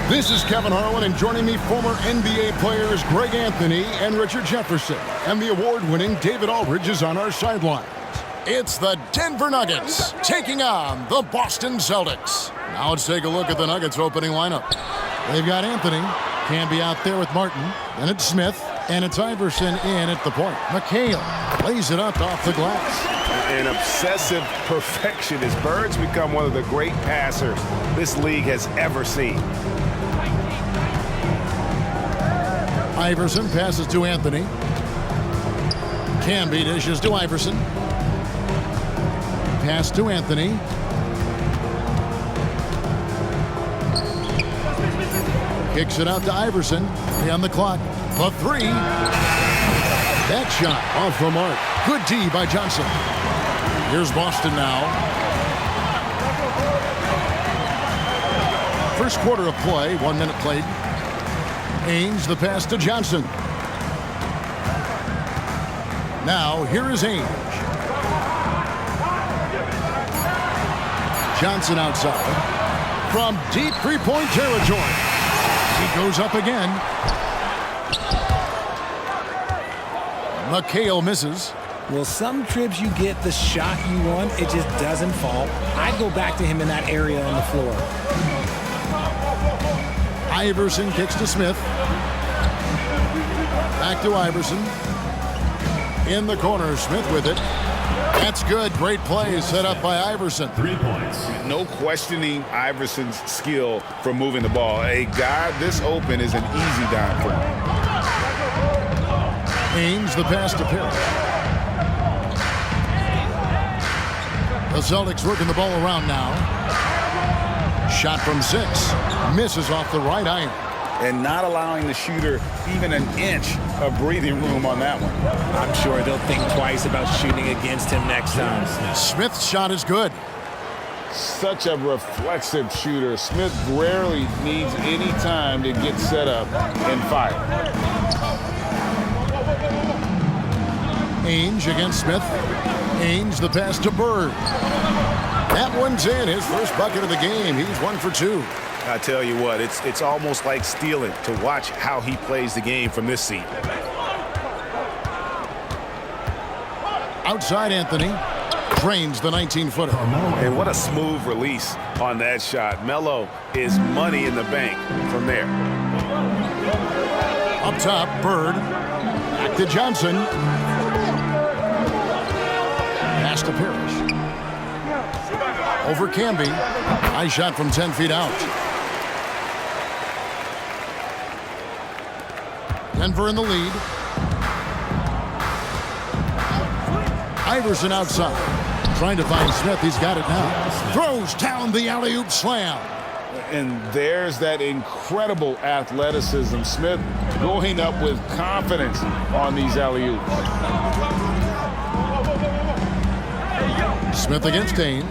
This is Kevin Harlan, and joining me, former NBA players Greg Anthony and Richard Jefferson. And the award-winning David Aldridge is on our sidelines. It's the Denver Nuggets taking on the Boston Celtics. Now let's take a look at the Nuggets opening lineup. They've got Anthony. Can be out there with Martin. Then it's Smith. And it's Iverson in at the point. McHale lays it up off the glass. An obsessive perfectionist. Bird's become one of the great passers this league has ever seen. Iverson passes to Anthony. Camby dishes to Iverson. Pass to Anthony. Kicks it out to Iverson. On the clock. The three. That shot off the mark. Good D by Johnson. Here's Boston now. First quarter of play. 1 minute played. Ainge, the pass to Johnson. Now, here is Ainge. Johnson outside. From deep three-point territory. He goes up again. McHale misses. Well, some trips you get the shot you want, it just doesn't fall. I'd go back to him in that area on the floor. Iverson kicks to Smith. Back to Iverson. In the corner, Smith with it. That's good. Great play set up by Iverson. 3 points. No questioning Iverson's skill for moving the ball. A guy this open is an easy dime for him. Ainge, the pass to Parrish. The Celtics working the ball around now. Shot from 6. Misses off the right iron. And not allowing the shooter even an inch of breathing room on that one. I'm sure they'll think twice about shooting against him next time. Smith's shot is good. Such a reflexive shooter. Smith rarely needs any time to get set up and fire. Ainge against Smith. Ainge, the pass to Bird. That one's in. His first bucket of the game. He's 1 for 2. I tell you what, it's almost like stealing to watch how he plays the game from this seat. Outside Anthony. Drains the 19-footer. And what a smooth release on that shot. Melo is money in the bank from there. Up top, Bird. Back to Johnson. Pass to Parrish. Over Camby. High shot from 10 feet out. Denver in the lead. Iverson outside. Trying to find Smith. He's got it now. Throws down the alley-oop slam. And there's that incredible athleticism. Smith going up with confidence on these alley-oops. Smith against Ainge.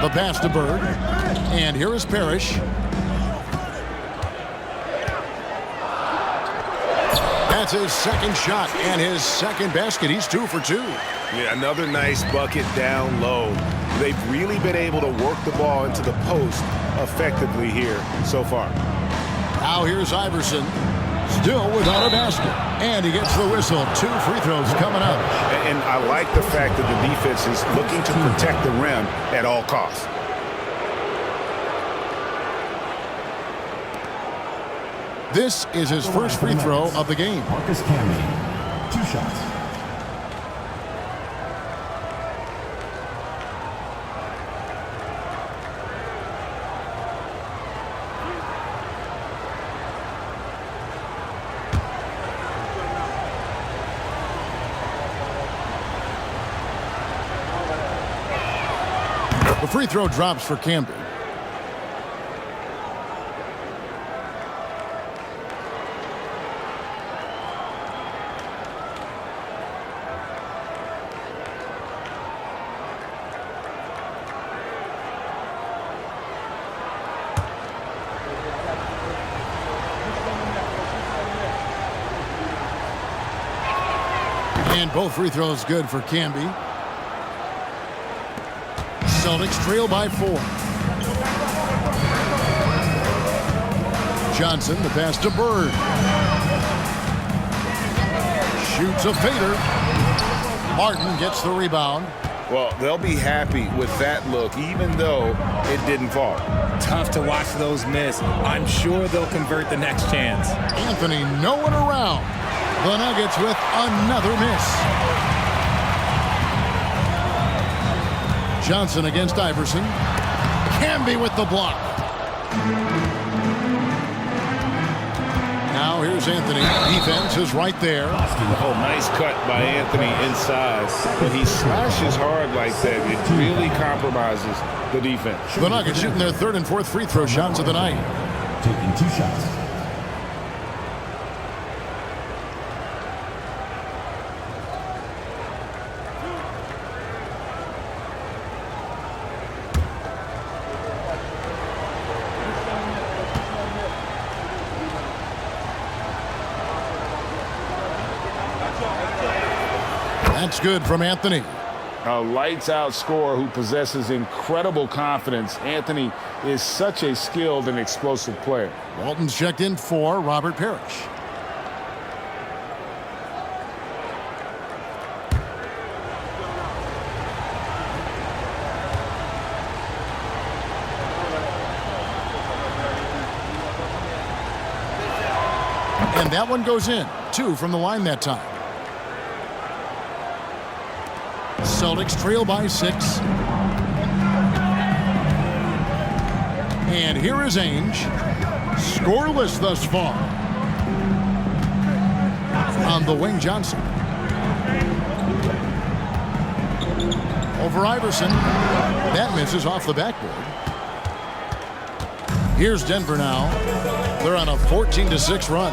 The pass to Bird. And here is Parrish. That's his second shot and his second basket. He's 2 for 2. Yeah, another nice bucket down low. They've really been able to work the ball into the post effectively here so far. Now here's Iverson. Still without a basket. And he gets the whistle. 2 free throws coming up. And I like the fact that the defense is looking to protect the rim at all costs. This is his first free throw of the game. Marcus Camby, 2 shots. The free throw drops for Camby. And both free throws good for Camby. Celtics trail by 4. Johnson, the pass to Bird. Shoots a fader. Martin gets the rebound. Well, they'll be happy with that look, even though it didn't fall. Tough to watch those miss. I'm sure they'll convert the next chance. Anthony, no one around. The Nuggets with another miss. Johnson against Iverson. Camby with the block. Now here's Anthony. Defense is right there. Oh, nice cut by Anthony inside. When he slashes hard like that, it really compromises the defense. The Nuggets shooting their third and fourth free throw shots of the night. Taking 2 shots. That's good from Anthony. A lights-out scorer who possesses incredible confidence. Anthony is such a skilled and explosive player. Walton's checked in for Robert Parrish. And that one goes in. 2 from the line that time. Celtics trail by 6. And here is Ainge. Scoreless thus far. On the wing, Johnson. Over Iverson. That misses off the backboard. Here's Denver now. They're on a 14-6 run.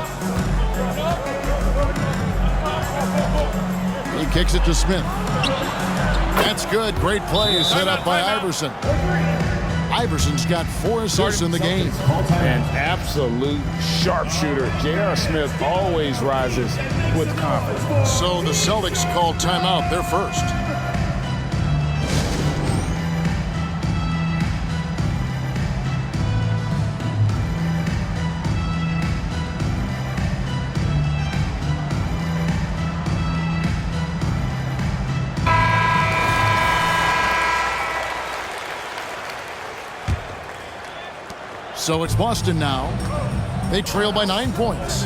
He kicks it to Smith. That's good. Great play set up by Iverson. Iverson's got 4 assists in the game. An absolute sharpshooter. J.R. Smith always rises with confidence. So the Celtics call timeout. They're first. So it's Boston now. They trail by 9 points.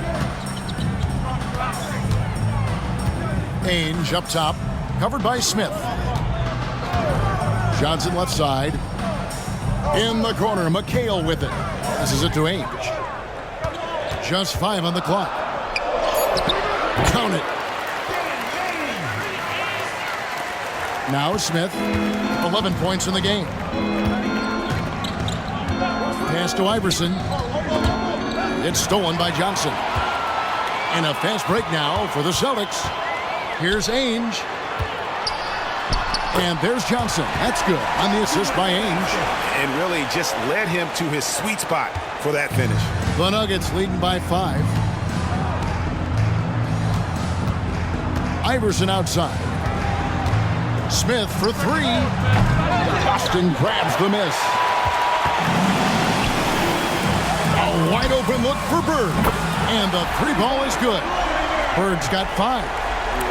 Ainge up top, covered by Smith. Johnson left side. In the corner, McHale with it. Passes it to Ainge. Just 5 on the clock. Count it. Now Smith, 11 points in the game. Pass to Iverson. It's stolen by Johnson. And a fast break now for the Celtics. Here's Ainge. And there's Johnson. That's good on the assist by Ainge. And really just led him to his sweet spot for that finish. The Nuggets leading by 5. Iverson outside. Smith for 3. Boston grabs the miss. A wide open look for Bird. And the 3 ball is good. Bird's got 5.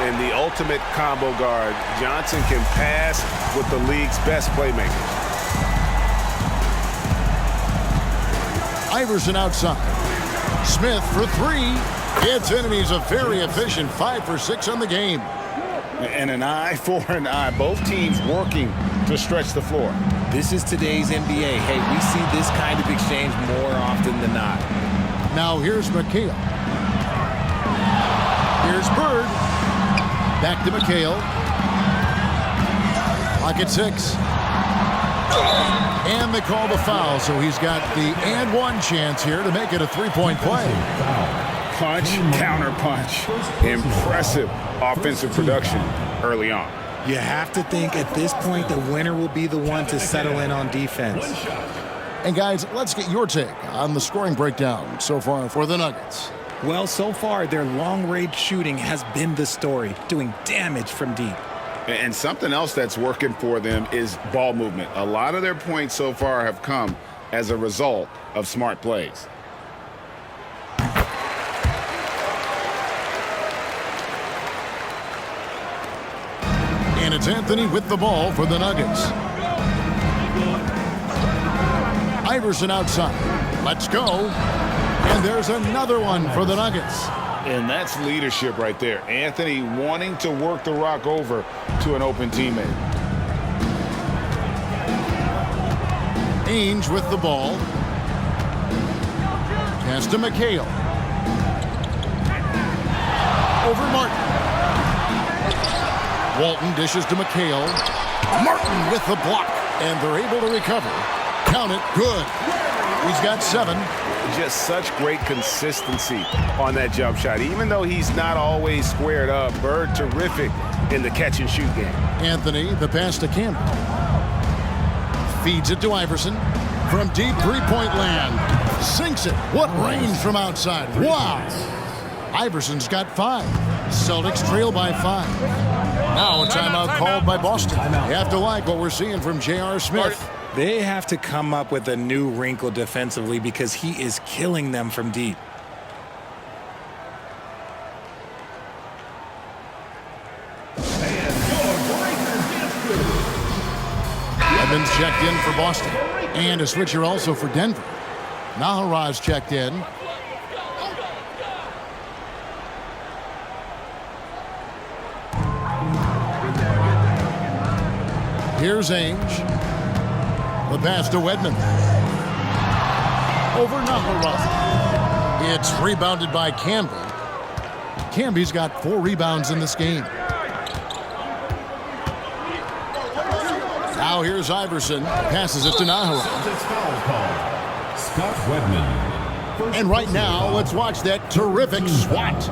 And the ultimate combo guard. Johnson can pass with the league's best playmakers. Iverson outside. Smith for 3. It's in, and he's a very efficient 5 for 6 on the game. And an eye for an eye. Both teams working to stretch the floor. This is today's NBA. Hey, we see this kind of exchange more often than not. Now here's McHale. Here's Bird. Back to McHale. Clock at 6. And they call the foul, so he's got the and one chance here to make it a 3-point play. Punch, counter punch. Impressive offensive production early on. You have to think at this point the winner will be the one to settle in on defense. And guys, let's get your take on the scoring breakdown so far for the Nuggets. Well, so far their long-range shooting has been the story, doing damage from deep. And something else that's working for them is ball movement. A lot of their points so far have come as a result of smart plays. And it's Anthony with the ball for the Nuggets. Iverson outside. Let's go. And there's another one for the Nuggets. And that's leadership right there. Anthony wanting to work the rock over to an open teammate. Ainge with the ball. Pass to McHale. Over Martin. Walton dishes to McHale. Martin with the block. And they're able to recover. Count it. Good. He's got 7. Just such great consistency on that jump shot. Even though he's not always squared up, Bird terrific in the catch-and-shoot game. Anthony, the pass to Campbell. Feeds it to Iverson. From deep three-point land. Sinks it. What range from outside. Wow. Iverson's got 5. Celtics trail by 5. Now a timeout called by Boston. You have to like what we're seeing from J.R. Smith. They have to come up with a new wrinkle defensively because he is killing them from deep. Evans checked in for Boston. And a switcher also for Denver. Naharaj checked in. Here's Ainge. The pass to Wedman. Over Naharaj. It's rebounded by Campbell. Camby's got 4 rebounds in this game. Now here's Iverson. Passes it to Naharaj. Scott Wedman. And right now, let's watch that terrific swat.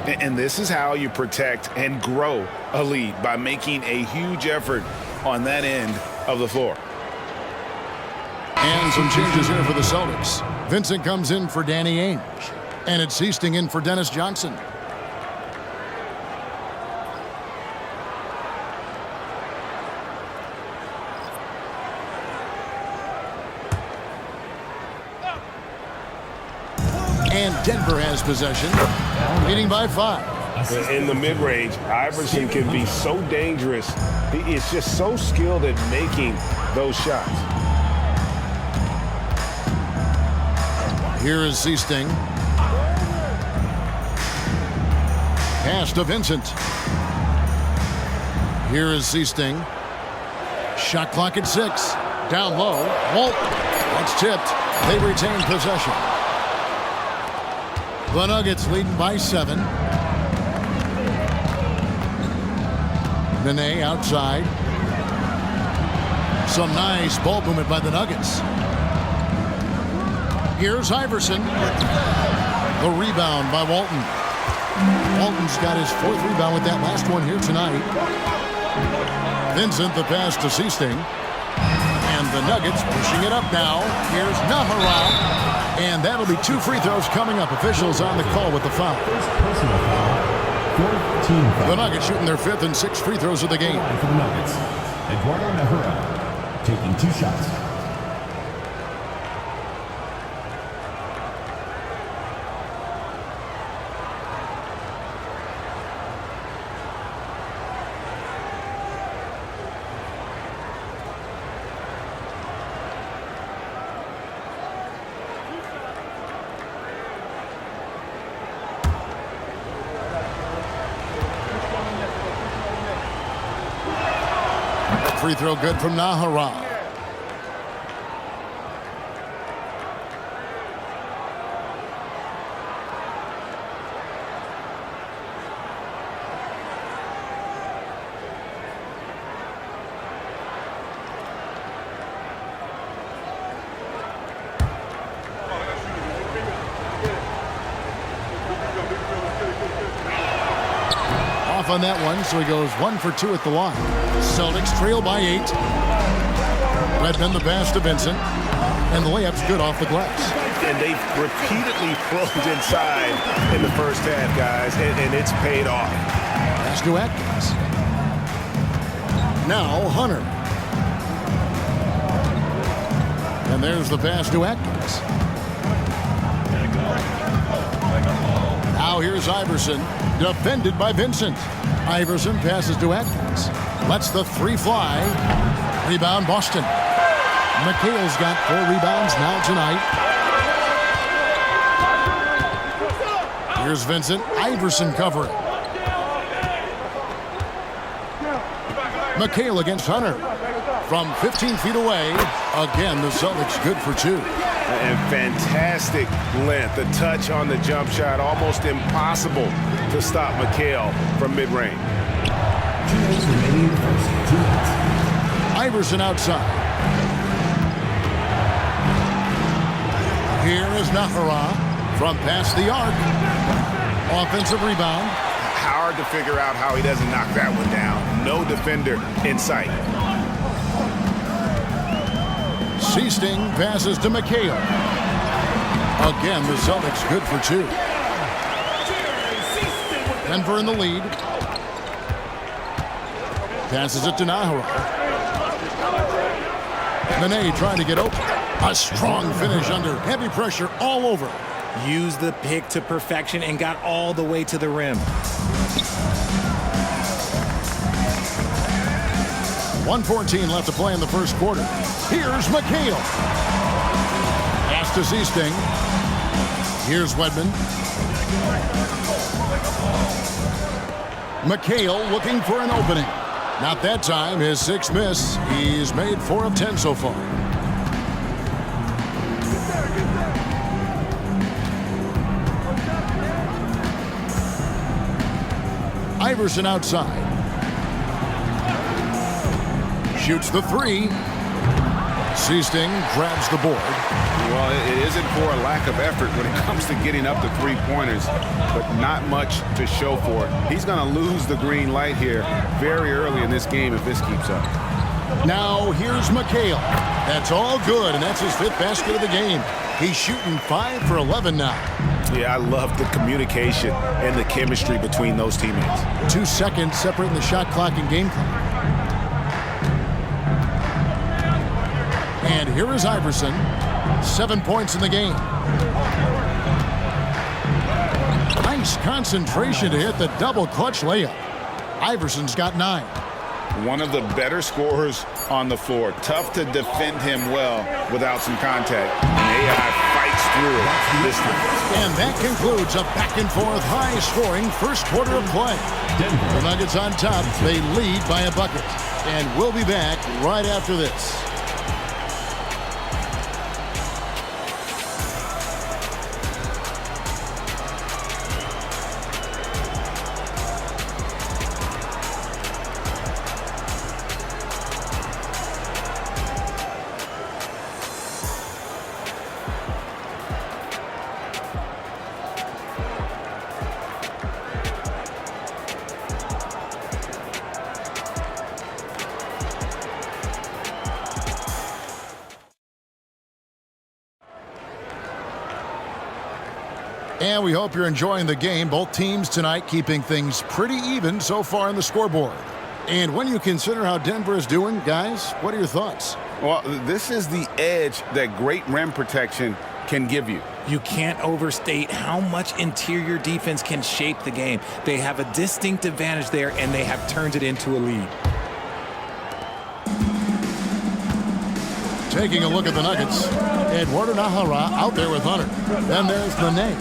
And this is how you protect and grow a lead, by making a huge effort on that end of the floor. And some changes here for the Celtics. Vincent comes in for Danny Ainge. And it's Easting in for Dennis Johnson. And Denver has possession, leading by 5. In the mid-range, Iverson can be so dangerous. He is just so skilled at making those shots. Here is Seasting. Pass to Vincent. Here is Seasting. Shot clock at 6. Down low. Walt. That's tipped. They retain possession. The Nuggets leading by 7. Nene outside. Some nice ball movement by the Nuggets. Here's Iverson. The rebound by Walton. Walton's got his 4th rebound with that last one here tonight. Vincent the pass to Seasting. And the Nuggets pushing it up now. Here's Naharaj. And that'll be 2 free throws coming up. Officials on the call with the foul. Personal foul. 14 foul. The Nuggets shooting their 5th and 6th free throws of the game. For the Nuggets, Eduardo Navarro taking 2 shots. Free throw good from Naharaj. On that one, so he goes 1 for 2 at the line. Celtics trail by 8. Redmond the pass to Vincent, and the layup's good off the glass. And they've repeatedly closed inside in the first half, guys, and it's paid off. Pass to Atkins. Now Hunter. And there's the pass to Atkins. Now here's Iverson, defended by Vincent. Iverson passes to Atkins. Lets the three fly. Rebound, Boston. McHale's got 4 rebounds now tonight. Here's Vincent. Iverson covering. McHale against Hunter. From 15 feet away. Again, the Celtics good for 2. And fantastic length. The touch on the jump shot, almost impossible to stop McHale from mid-range. Iverson outside. Here is Nahara from past the arc. Offensive rebound. Hard to figure out how he doesn't knock that one down. No defender in sight. Seasting passes to McHale. Again, the Celtics good for 2. Denver in the lead. Passes it to Nahara. Nene trying to get open. A strong finish under heavy pressure all over. Used the pick to perfection and got all the way to the rim. 1:14 left to play in the first quarter. Here's McHale. Pass to Seasting. Here's Wedman. McHale looking for an opening. Not that time. His 6th miss. He's made 4 of 10 so far. Iverson outside. Shoots the 3. Seasting grabs the board. Well, it isn't for a lack of effort when it comes to getting up to 3-pointers, but not much to show for it. He's going to lose the green light here very early in this game if this keeps up. Now here's McHale. That's all good, and that's his 5th basket of the game. He's shooting 5 for 11 now. Yeah, I love the communication and the chemistry between those teammates. 2 seconds separating the shot clock and game clock. And here is Iverson. 7 points in the game. Nice concentration to hit the double clutch layup. Iverson's got 9. One of the better scorers on the floor. Tough to defend him well without some contact. And AI fights through it this time. And that concludes a back-and-forth, high-scoring first quarter of play. The Nuggets on top. They lead by a bucket. And we'll be back right after this. And we hope you're enjoying the game. Both teams tonight keeping things pretty even so far on the scoreboard. And when you consider how Denver is doing, guys, what are your thoughts? Well, this is the edge that great rim protection can give you. You can't overstate how much interior defense can shape the game. They have a distinct advantage there, and they have turned it into a lead. Taking a look at the Nuggets, Eduardo Nahara out there with Hunter. Then there's Nene.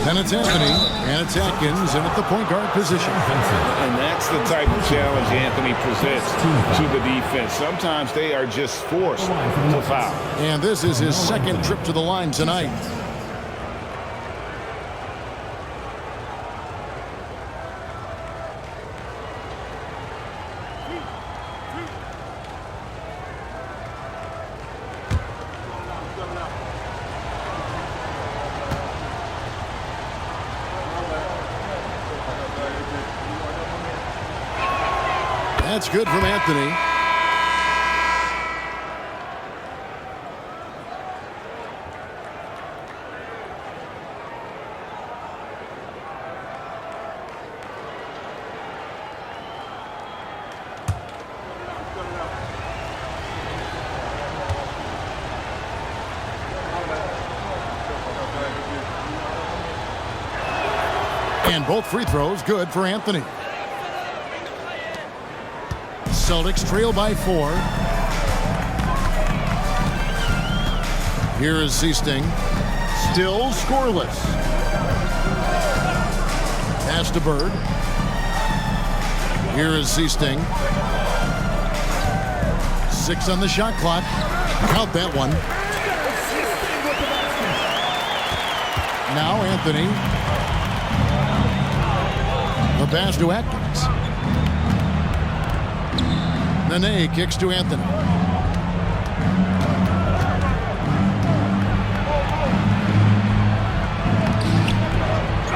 Then it's Anthony, and it's Atkins in at the point guard position. And that's the type of challenge Anthony presents to the defense. Sometimes they are just forced to foul. And this is his 2nd trip to the line tonight. That's good from Anthony. And both free throws good for Anthony. Celtics trail by 4. Here is Seasting. Still scoreless. Pass to Bird. Here is Seasting. 6 on the shot clock. Count that one. Now Anthony. The pass to Atkins. Nene kicks to Anthony.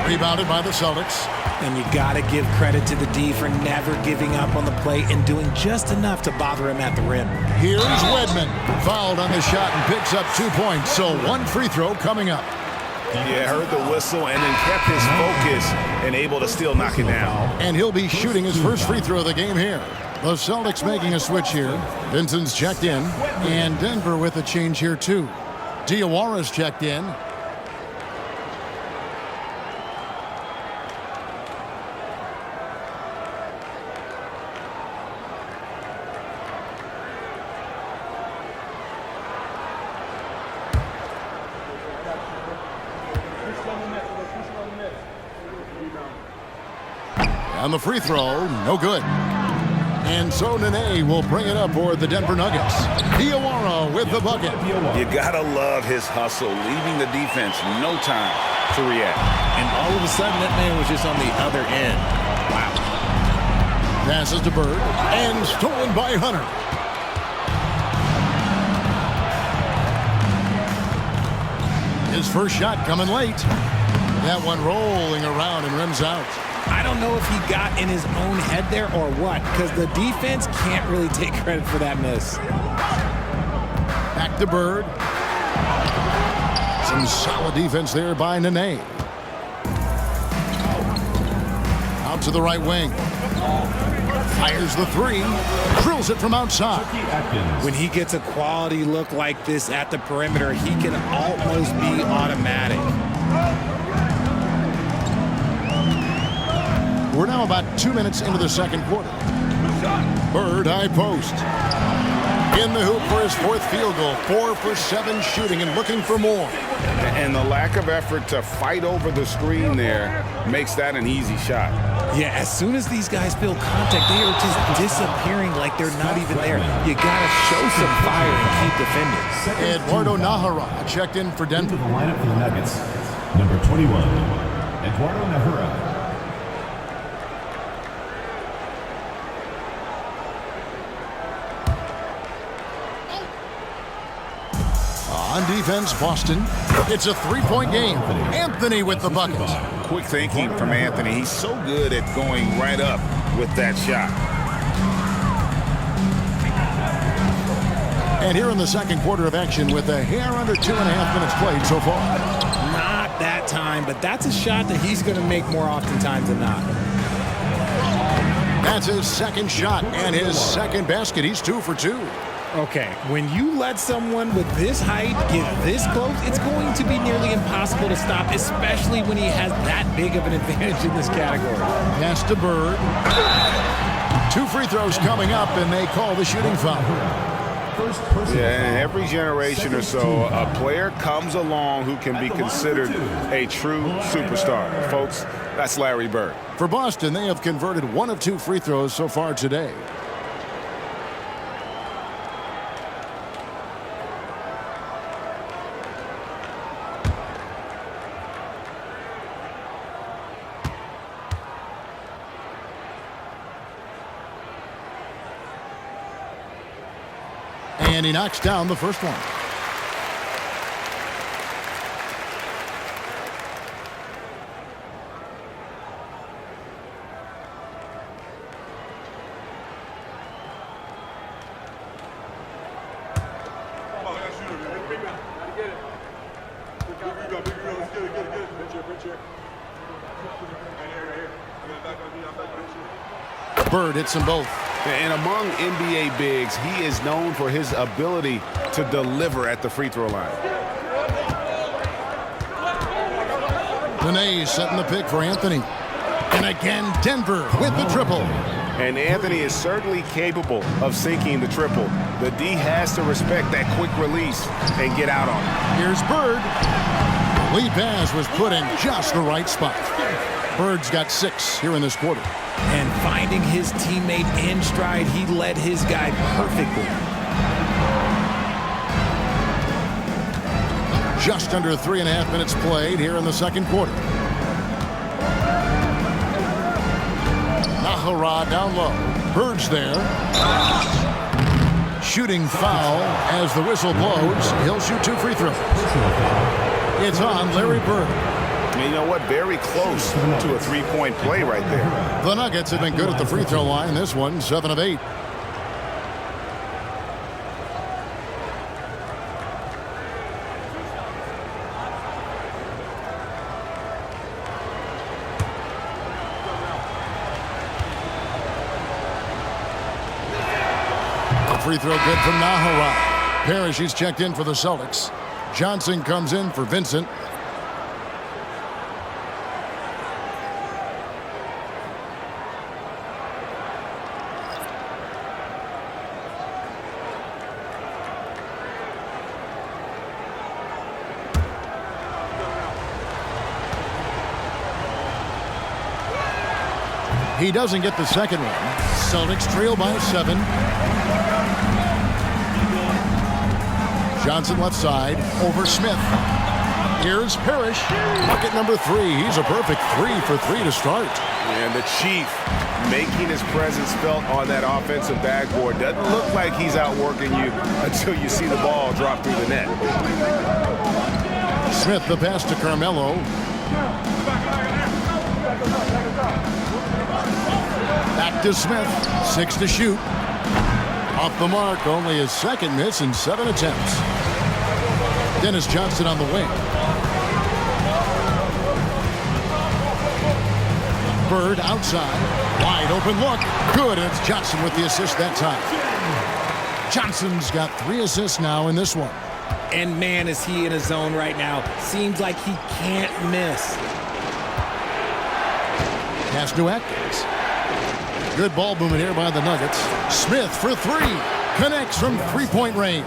Rebounded by the Celtics. And you got to give credit to the D for never giving up on the play and doing just enough to bother him at the rim. Here's Wedman. Fouled on the shot and picks up 2 points. So 1 free throw coming up. Yeah, heard the whistle and then kept his focus and able to still knock it down. And he'll be shooting his first free throw of the game here. The Celtics making a switch here. Vincent's checked in. And Denver with a change here too. Diawara's checked in. On the free throw, no good. And so Nene will bring it up for the Denver Nuggets. Diawara with the bucket. You gotta love his hustle, leaving the defense no time to react. And all of a sudden, that man was just on the other end. Wow. Passes to Bird. And stolen by Hunter. His first shot coming late. That one rolling around and rims out. I don't know if he got in his own head there or what, because the defense can't really take credit for that miss. Back to Bird. Some solid defense there by Nene. Out to the right wing. Fires the 3. Drills it from outside. When he gets a quality look like this at the perimeter, he can almost be automatic. We're now about 2 minutes into the second quarter. Bird high post. In the hoop for his 4th field goal. 4 for 7 shooting and looking for more. And the lack of effort to fight over the screen there makes that an easy shot. Yeah, as soon as these guys feel contact, they are just disappearing like they're not even there. You got to show some fire and keep defending. Eduardo Nahara checked in for Denver. Into the lineup for the Nuggets, number 21, Eduardo Nahara. On defense, Boston. It's a 3-point game. Anthony with the bucket. Quick thinking from Anthony. He's so good at going right up with that shot. And here in the second quarter of action with a hair under 2.5 minutes played so far. Not that time, but that's a shot that he's going to make more oftentimes than not. That's his second shot and his second basket. He's 2 for 2. Okay, when you let someone with this height get this close, it's going to be nearly impossible to stop, especially when he has that big of an advantage in this category. Pass to Bird. 2 free throws coming up, and they call the shooting foul. Yeah, in every generation or so, a player comes along who can be considered a true superstar. Folks, that's Larry Bird. For Boston, they have converted 1 of 2 free throws so far today. And he knocks down the first one. Bird hits them both. And among NBA bigs, he is known for his ability to deliver at the free throw line. Panay setting the pick for Anthony. And again, Denver with the triple. And Anthony is certainly capable of sinking the triple. The D has to respect that quick release and get out on it. Here's Bird. The lead pass was put in just the right spot. Bird's got 6 here in this quarter. And finding his teammate in stride, he led his guy perfectly. Just under 3.5 minutes played here in the second quarter. Nahara down low. Bird's there. Shooting foul as the whistle blows. He'll shoot 2 free throws. It's on Larry Bird. And you know what? Very close to a three-point play right there. The Nuggets have been good at the free throw line. This one, 7 of 8. Free throw good from Nahara. Parrish, he's checked in for the Celtics. Johnson comes in for Vincent. He doesn't get the second one. Celtics trail by 7. Johnson left side, over Smith. Here's Parrish. Bucket number 3. He's a perfect 3 for 3 to start. And the Chief making his presence felt on that offensive backboard. Doesn't look like he's outworking you until you see the ball drop through the net. Smith, the pass to Carmelo. Back to Smith. 6 to shoot. Off the mark, only his second miss in 7 attempts. Dennis Johnson on the wing. Bird outside. Wide open look. Good, and it's Johnson with the assist that time. Johnson's got 3 assists now in this one. And man, is he in a zone right now. Seems like he can't miss. Pass to Atkins. Good ball movement here by the Nuggets. Smith for 3. Connects from 3-point range.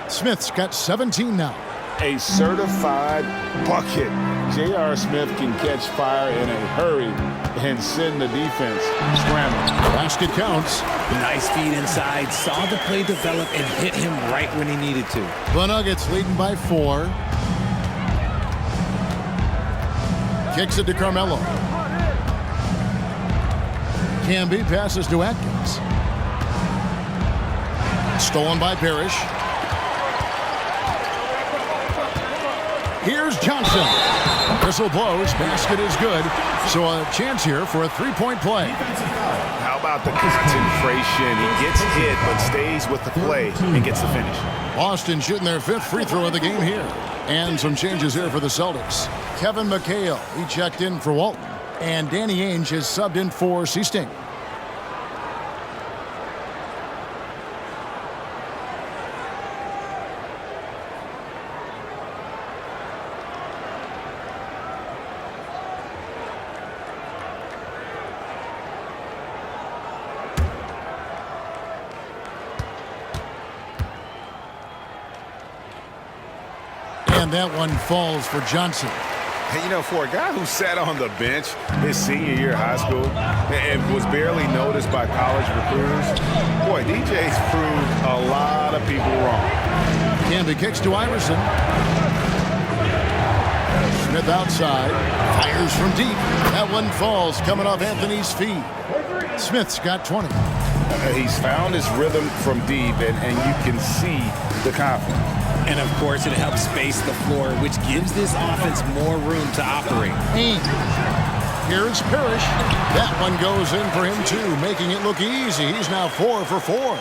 Smith's got 17 now. A certified bucket. J.R. Smith can catch fire in a hurry and send the defense scrambling. Basket counts. Nice feed inside. Saw the play develop and hit him right when he needed to. The Nuggets leading by 4. Kicks it to Carmelo. Camby passes to Atkins. Stolen by Parrish. Here's Johnson. Whistle blows. Basket is good. So a chance here for a 3-point play. How about the concentration? He gets hit but stays with the play and gets the finish. Boston shooting their 5th free throw of the game here. And some changes here for the Celtics. Kevin McHale, he checked in for Walton. And Danny Ainge has subbed in for C-Sting. And that one falls for Johnson. Hey, you know, for a guy who sat on the bench his senior year of high school and was barely noticed by college recruiters, boy, DJ's proved a lot of people wrong. Camby kicks to Iverson. Smith outside. Fires from deep. That one falls coming off Anthony's feet. Smith's got 20. He's found his rhythm from deep, and you can see the confidence. And, of course, it helps space the floor, which gives this offense more room to operate. Here's Parrish. That one goes in for him, too, making it look easy. He's now 4 for 4.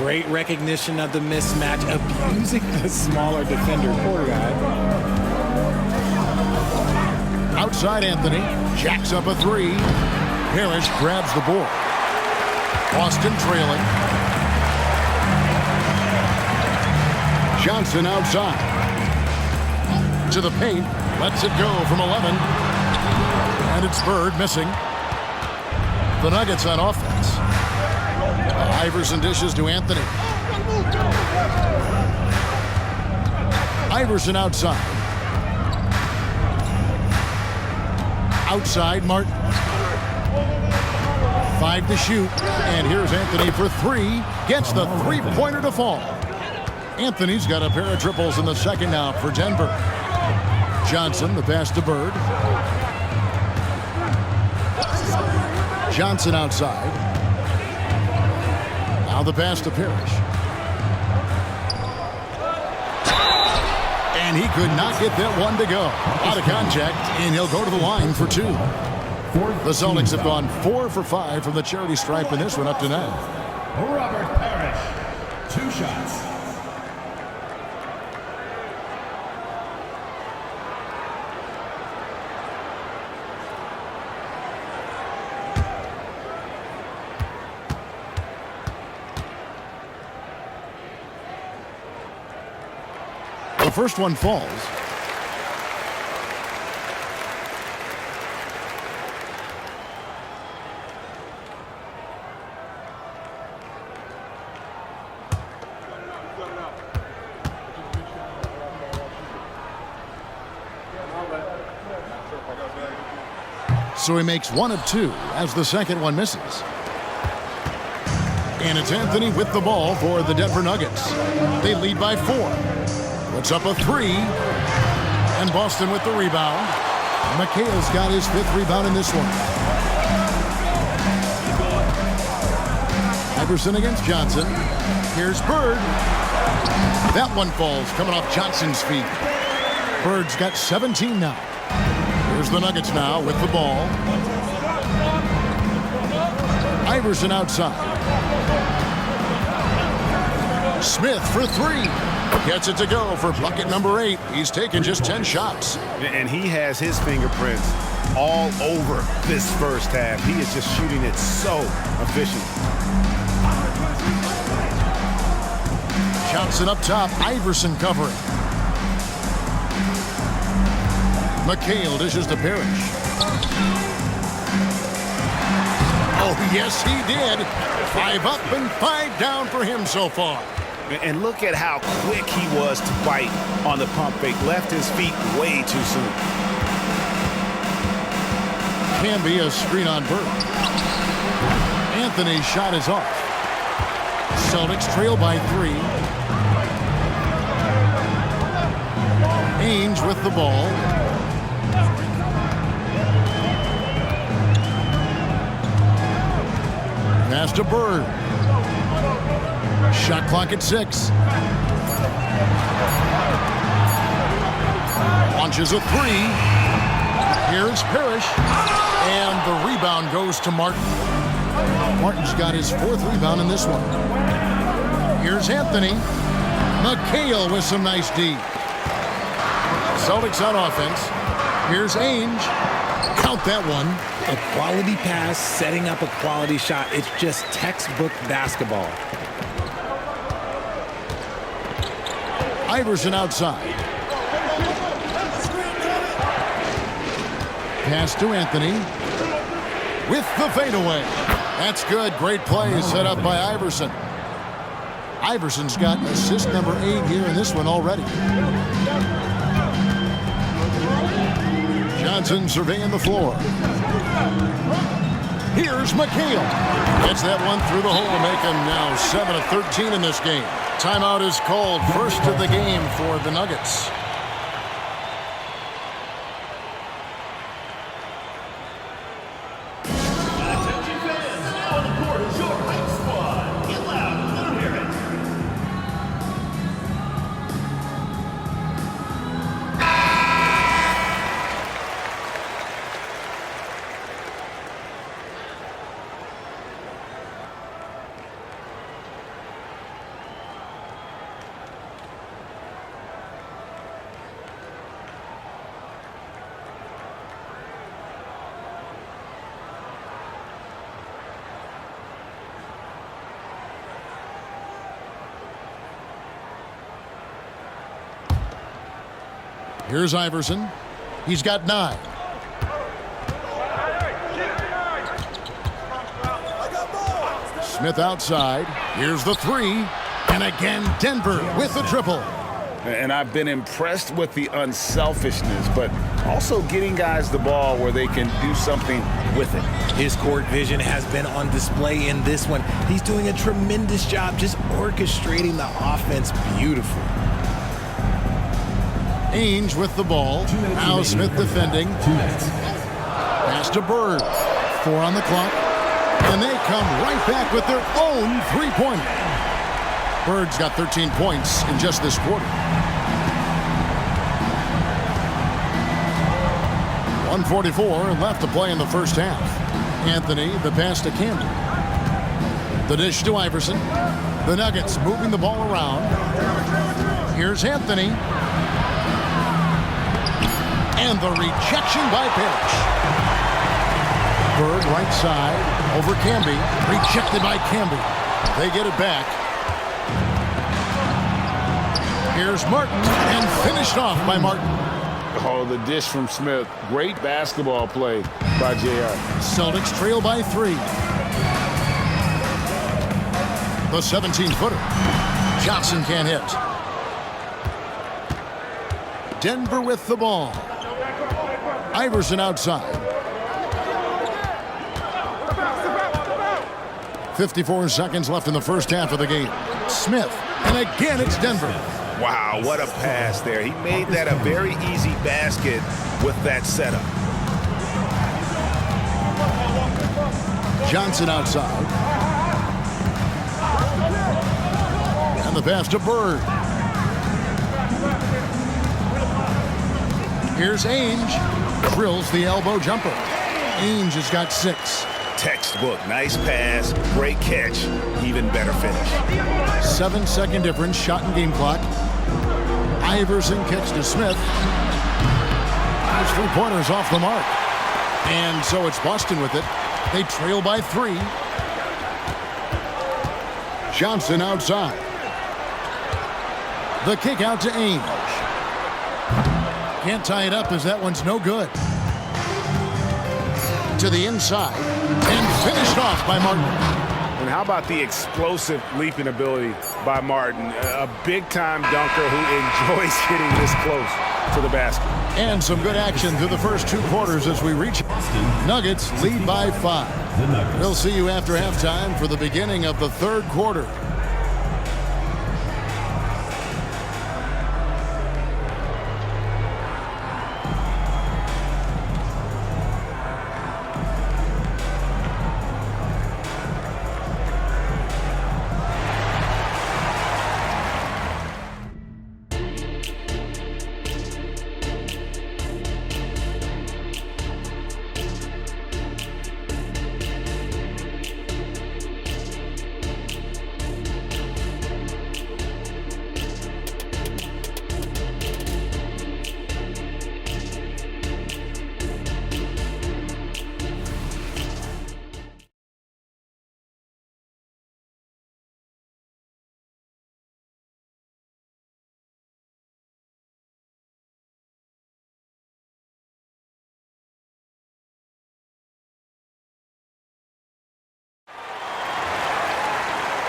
Great recognition of the mismatch, abusing the smaller defender poor guy. Outside Anthony. Jacks up a 3. Parrish grabs the board. Boston trailing. Johnson outside. into the paint. Lets it go from 11. And it's Bird missing. The Nuggets on offense. Iverson dishes to Anthony. Iverson outside. Outside, Martin. 5 to shoot. And here's Anthony for 3. Gets the three-pointer to fall. Anthony's got a pair of triples in the second now for Denver. Johnson, the pass to Bird. Johnson outside. Now the pass to Parrish. And he could not get that one to go. Out of contact, and he'll go to the line for 2. The Celtics have gone 4 for 5 from the charity stripe in this one up to now. Robert Parrish, 2 shots. The first one falls. So he makes 1 of 2 as the second one misses. And it's Anthony with the ball for the Denver Nuggets. They lead by 4. Puts up a 3. And Boston with the rebound. McHale's got his 5th rebound in this one. Iverson against Johnson. Here's Bird. That one falls coming off Johnson's feet. Bird's got 17 now. Here's the Nuggets now with the ball. Iverson outside. Smith for 3. Gets it to go for bucket number 8. He's taken just 10 shots. And he has his fingerprints all over this first half. He is just shooting it so efficient. Johnson up top. Iverson covering. McHale dishes to Parrish. Oh, yes, he did. 5 up and 5 down for him so far. And look at how quick he was to bite on the pump fake. Left his feet way too soon. Can be a screen on Bird. Anthony's shot is off. Celtics trail by 3. Ainge with the ball. Pass to Bird. Shot clock at 6. Launches a 3. Here's Parrish. And the rebound goes to Martin. Martin's got his 4th rebound in this one. Here's Anthony. McHale with some nice D. Celtics on offense. Here's Ainge. Count that one. A quality pass, setting up a quality shot. It's just textbook basketball. Iverson outside. Pass to Anthony. With the fadeaway. That's good. Great play set up by Iverson. Iverson's got assist number 8 here in this one already. Johnson surveying the floor. Here's McHale. Gets that one through the hole, make him now 7 of 13 in this game. Timeout is called. First of the game for the Nuggets. Here's Iverson. He's got 9. Smith outside. Here's the 3. And again, Denver with the triple. And I've been impressed with the unselfishness, but also getting guys the ball where they can do something with it. His court vision has been on display in this one. He's doing a tremendous job just orchestrating the offense beautifully. Ainge with the ball. Now Smith defending. Pass to Bird. 4 on the clock. And they come right back with their own three-pointer. Bird's got 13 points in just this quarter. 1:44 left to play in the first half. Anthony, the pass to Camden. The dish to Iverson. The Nuggets moving the ball around. Here's Anthony. And the rejection by Parrish. Bird right side over Camby. Rejected by Camby. They get it back. Here's Martin, and finished off by Martin. Oh, the dish from Smith. Great basketball play by JR. Celtics trail by 3. The 17-footer. Johnson can't hit. Denver with the ball. Iverson outside. 54 seconds left in the first half of the game. Smith, and again it's Denver. Wow, what a pass there. He made that a very easy basket with that setup. Johnson outside. And the pass to Bird. Here's Ainge. Drills the elbow jumper. Ainge has got 6. Textbook. Nice pass. Great catch. Even better finish. 7-second difference. Shot and game clock. Iverson kicks to Smith. Those three-pointers off the mark. And so it's Boston with it. They trail by 3. Johnson outside. The kick out to Ainge. Can't tie it up as that one's no good. To the inside. And finished off by Martin. And how about the explosive leaping ability by Martin? A big-time dunker who enjoys hitting this close to the basket. And some good action through the first 2 quarters as we reach. Nuggets lead by 5. We'll see you after halftime for the beginning of the third quarter.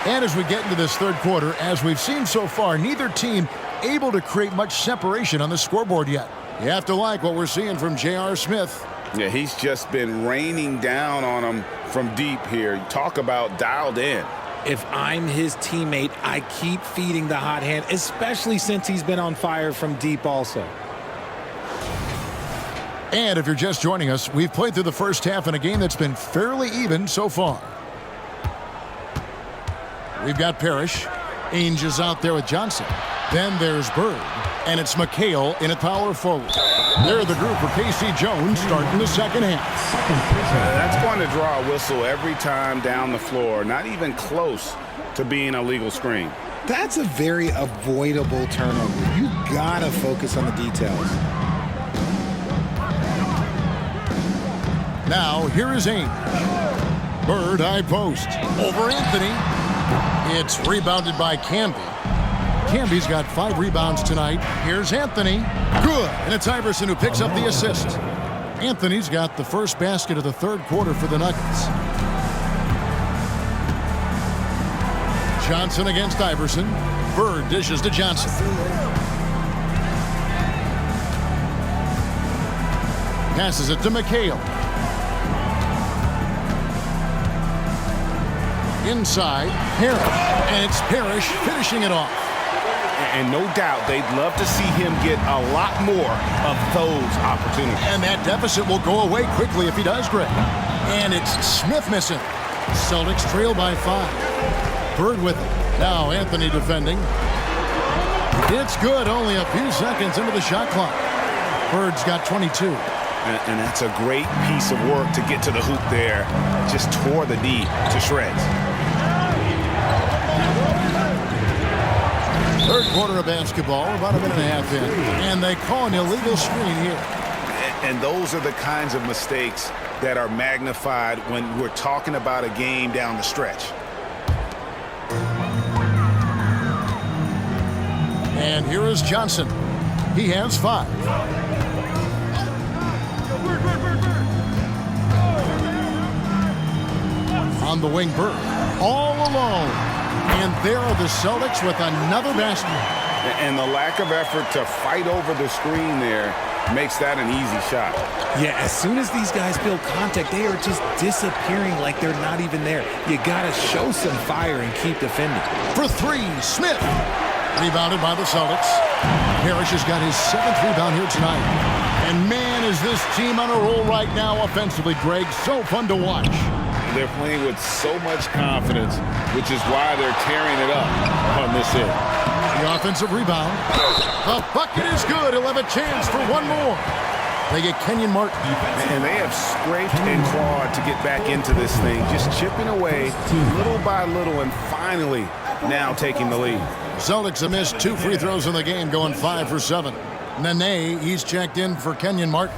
And as we get into this third quarter, as we've seen so far, neither team able to create much separation on the scoreboard yet. You have to like what we're seeing from J.R. Smith. Yeah, he's just been raining down on him from deep here. Talk about dialed in. If I'm his teammate, I keep feeding the hot hand, especially since he's been on fire from deep also. And if you're just joining us, we've played through the first half in a game that's been fairly even so far. We've got Parrish. Ainge is out there with Johnson. Then there's Bird. And it's McHale in at power forward. They're the group for KC Jones starting the second half. That's going to draw a whistle every time down the floor. Not even close to being a legal screen. That's a very avoidable turnover. You gotta focus on the details. Now, here is Ainge. Bird, high post. Over Anthony. It's rebounded by Camby. Camby's got 5 rebounds tonight. Here's Anthony. Good. And it's Iverson who picks up the assist. Anthony's got the first basket of the third quarter for the Nuggets. Johnson against Iverson. Bird dishes to Johnson. Passes it to McHale. Inside, Parrish. And it's Parrish finishing it off. And no doubt they'd love to see him get a lot more of those opportunities. And that deficit will go away quickly if he does, Greg. And it's Smith missing. Celtics trail by 5. Bird with it. Now Anthony defending. It's good, only a few seconds into the shot clock. Bird's got 22. And that's a great piece of work to get to the hoop there. Just tore the D to shreds. Third quarter of basketball, about a minute and a half in. And they call an illegal screen here. And those are the kinds of mistakes that are magnified when we're talking about a game down the stretch. And here is Johnson. He has 5. On the wing, Bird. All alone. And there are the Celtics with another basket. And the lack of effort to fight over the screen there makes that an easy shot. Yeah, as soon as these guys feel contact, they are just disappearing like they're not even there. You got to show some fire and keep defending. For 3, Smith. Rebounded by the Celtics. Parrish has got his 7th rebound here tonight. And man, is this team on a roll right now offensively, Greg. So fun to watch. They're playing with so much confidence, which is why they're tearing it up on this end. The offensive rebound. The bucket is good. He'll have a chance for one more. They get Kenyon Martin. And they have scraped and clawed to get back into this thing, just chipping away little by little and finally now taking the lead. Celtics have missed 2 free throws in the game, going 5 for 7. Nene, he's checked in for Kenyon Martin.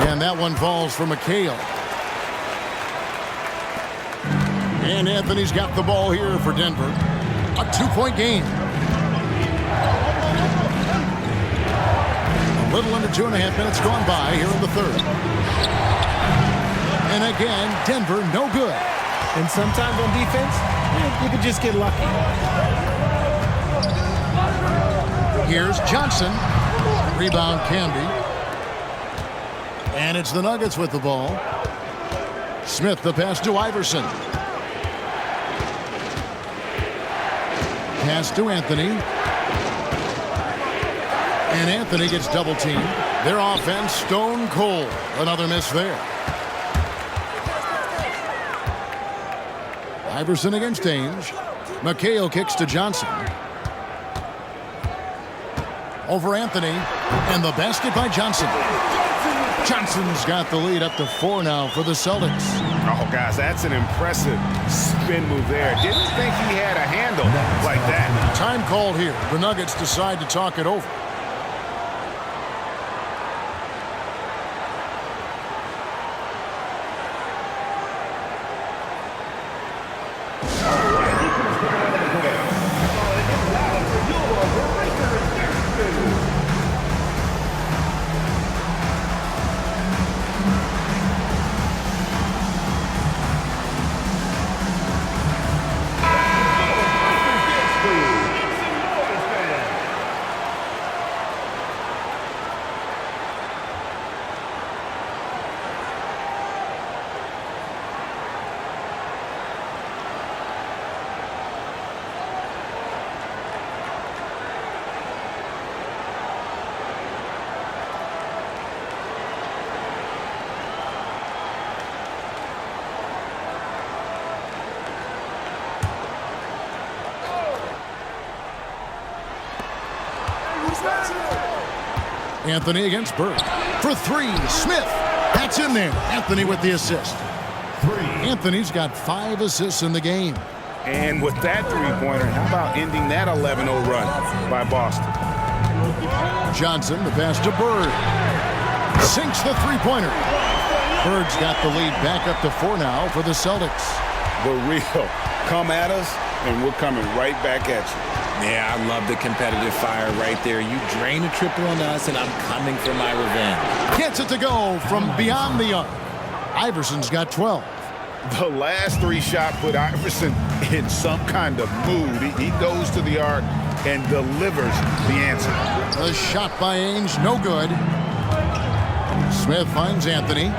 And that one falls for McHale. And Anthony's got the ball here for Denver. A 2-point game. A little under 2.5 minutes gone by here in the third. And again, Denver no good. And sometimes on defense, you can just get lucky. Here's Johnson. Rebound Camby. And it's the Nuggets with the ball. Smith the pass to Iverson. Pass to Anthony. And Anthony gets double teamed. Their offense stone cold. Another miss there. Iverson against Ainge. McHale kicks to Johnson. Over Anthony. And the basket by Johnson. Johnson's got the lead up to 4 now for the Celtics. Oh, guys, that's an impressive spin move there. Didn't think he had a handle like that. Time called here. The Nuggets decide to talk it over. Anthony against Bird. For 3, Smith. That's in there. Anthony with the assist. 3. Anthony's got 5 assists in the game. And with that three-pointer, how about ending that 11-0 run by Boston? Johnson, the pass to Bird. Sinks the three-pointer. Bird's got the lead back up to 4 now for the Celtics. The real. Come at us, and we're coming right back at you. Yeah, I love the competitive fire right there. You drain a triple on us, and I'm coming for my revenge. Gets it to go from beyond the arc. Iverson's got 12. The last 3 shot put Iverson in some kind of mood. He goes to the arc and delivers the answer. The shot by Ainge, no good. Smith finds Anthony.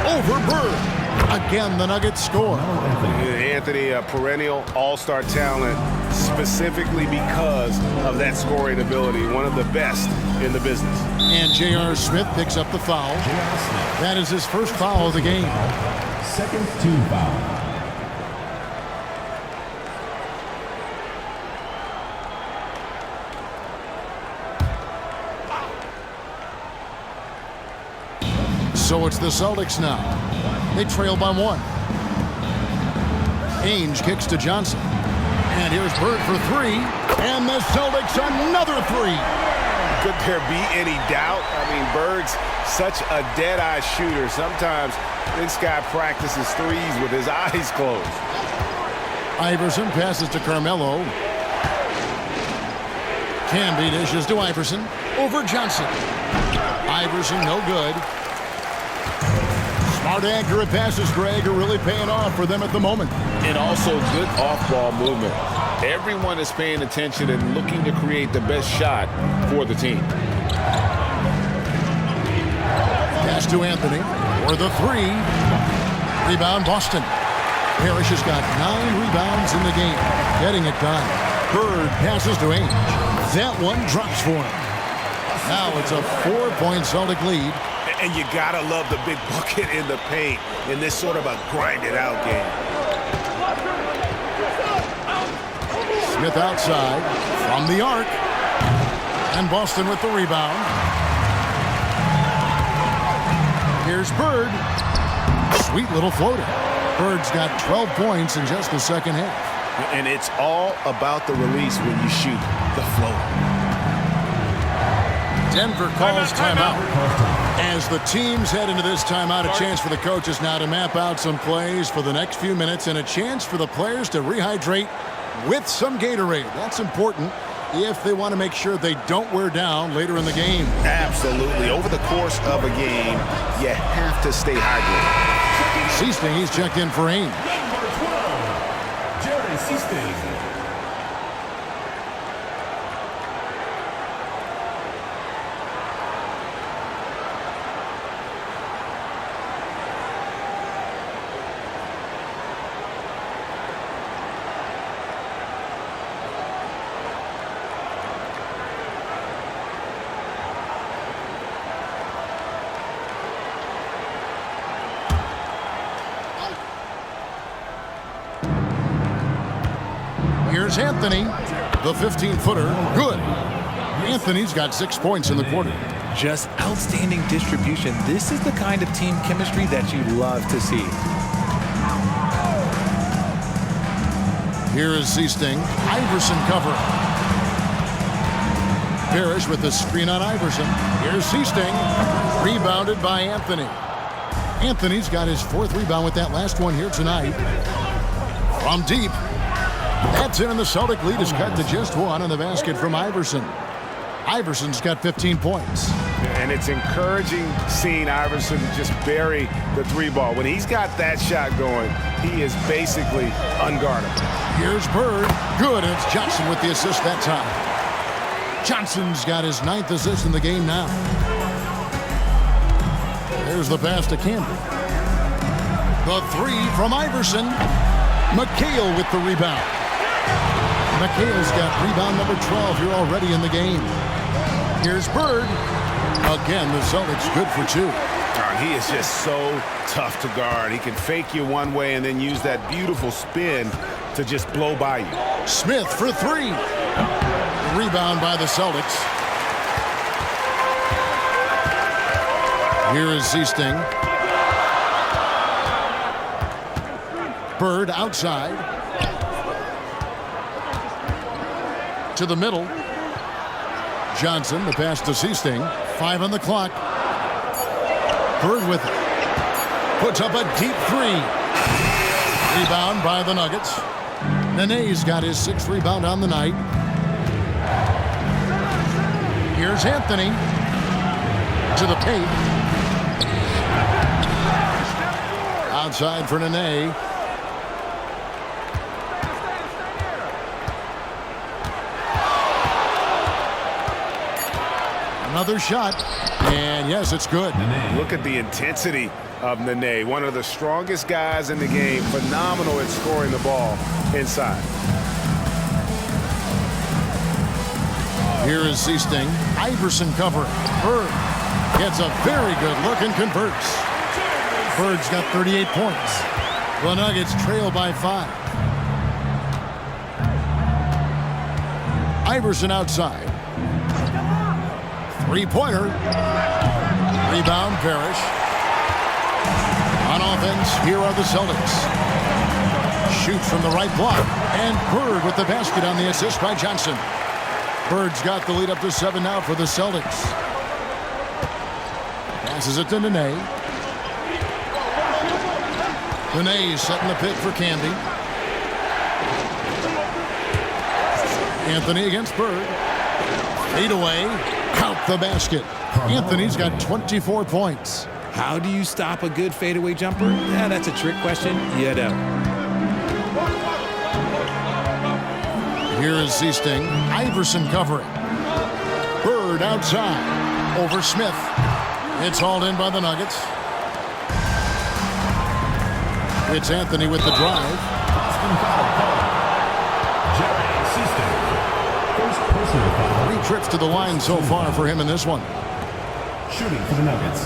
Over Bird. Again, the Nuggets score. Anthony, a perennial all-star talent, specifically because of that scoring ability, one of the best in the business. And J.R. Smith picks up the foul. That is his first foul of the game. Second team foul. So it's the Celtics now. They trail by 1. Ainge kicks to Johnson. And here's Bird for 3. And the Celtics another 3. Could there be any doubt? I mean, Bird's such a dead-eye shooter. Sometimes this guy practices threes with his eyes closed. Iverson passes to Carmelo. Camby dishes to Iverson. Over Johnson. Iverson, no good. Smart, accurate passes, Greg, are really paying off for them at the moment. And also good off-ball movement. Everyone is paying attention and looking to create the best shot for the team. Pass to Anthony for the 3. Rebound, Boston. Parrish has got 9 rebounds in the game. Getting it done. Bird passes to Ainge. That one drops for him. Now it's a 4-point Celtic lead. And you gotta love the big bucket in the paint in this sort of a grind-it-out game. Smith outside from the arc. And Boston with the rebound. Here's Bird. Sweet little floater. Bird's got 12 points in just the second half. And it's all about the release when you shoot the floater. Denver calls timeout. As the teams head into this timeout, a chance for the coaches now to map out some plays for the next few minutes and a chance for the players to rehydrate with some Gatorade. That's important if they want to make sure they don't wear down later in the game. Absolutely. Over the course of a game, you have to stay hydrated. Seasting, he's checked in for Ainge. Jerry Seasting. Here's Anthony, the 15-footer, good. Anthony's got 6 points in the quarter. Just outstanding distribution. This is the kind of team chemistry that you love to see. Here is Seasting. Iverson cover. Parrish with the screen on Iverson. Here's Seasting. Rebounded by Anthony. Anthony's got his 4th rebound with that last one here tonight. From deep. That's in, and the Celtic lead is cut to just 1 on the basket from Iverson. Iverson's got 15 points. And it's encouraging seeing Iverson just bury the 3-ball. When he's got that shot going, he is basically unguardable. Here's Bird. Good, and it's Johnson with the assist that time. Johnson's got his 9th assist in the game now. There's the pass to Camby. The 3 from Iverson. McHale with the rebound. McHale's got rebound number 12 here already in the game. Here's Bird. Again, the Celtics good for 2. He is just so tough to guard. He can fake you one way and then use that beautiful spin to just blow by you. Smith for 3. Rebound by the Celtics. Here is Seasting. Bird outside. To the middle. Johnson, the pass to Seasting. 5 on the clock. Bird with it. Puts up a deep 3. Rebound by the Nuggets. Nene's got his 6th rebound on the night. Here's Anthony. To the paint. Outside for Nene. Another shot. And yes, it's good. Look at the intensity of Nene, one of the strongest guys in the game. Phenomenal at scoring the ball inside. Here is Seasting. Iverson covering. Bird gets a very good look and converts. Bird's got 38 points. The Nuggets trail by 5. Iverson outside. 3-pointer. Rebound, Parrish. On offense, here are the Celtics. Shoots from the right block. And Bird with the basket on the assist by Johnson. Bird's got the lead up to 7 now for the Celtics. Passes it to Nene. Nene setting the pick for Candy. Anthony against Bird. Fade away. Count the basket. Anthony's got 24 points. How do you stop a good fadeaway jumper? Yeah, that's a trick question. You know. Here is Seasting. Iverson covering. Bird outside. Over Smith. It's hauled in by the Nuggets. It's Anthony with the drive. First personal foul. 3 trips to the line so far for him in this one. Shooting for the Nuggets,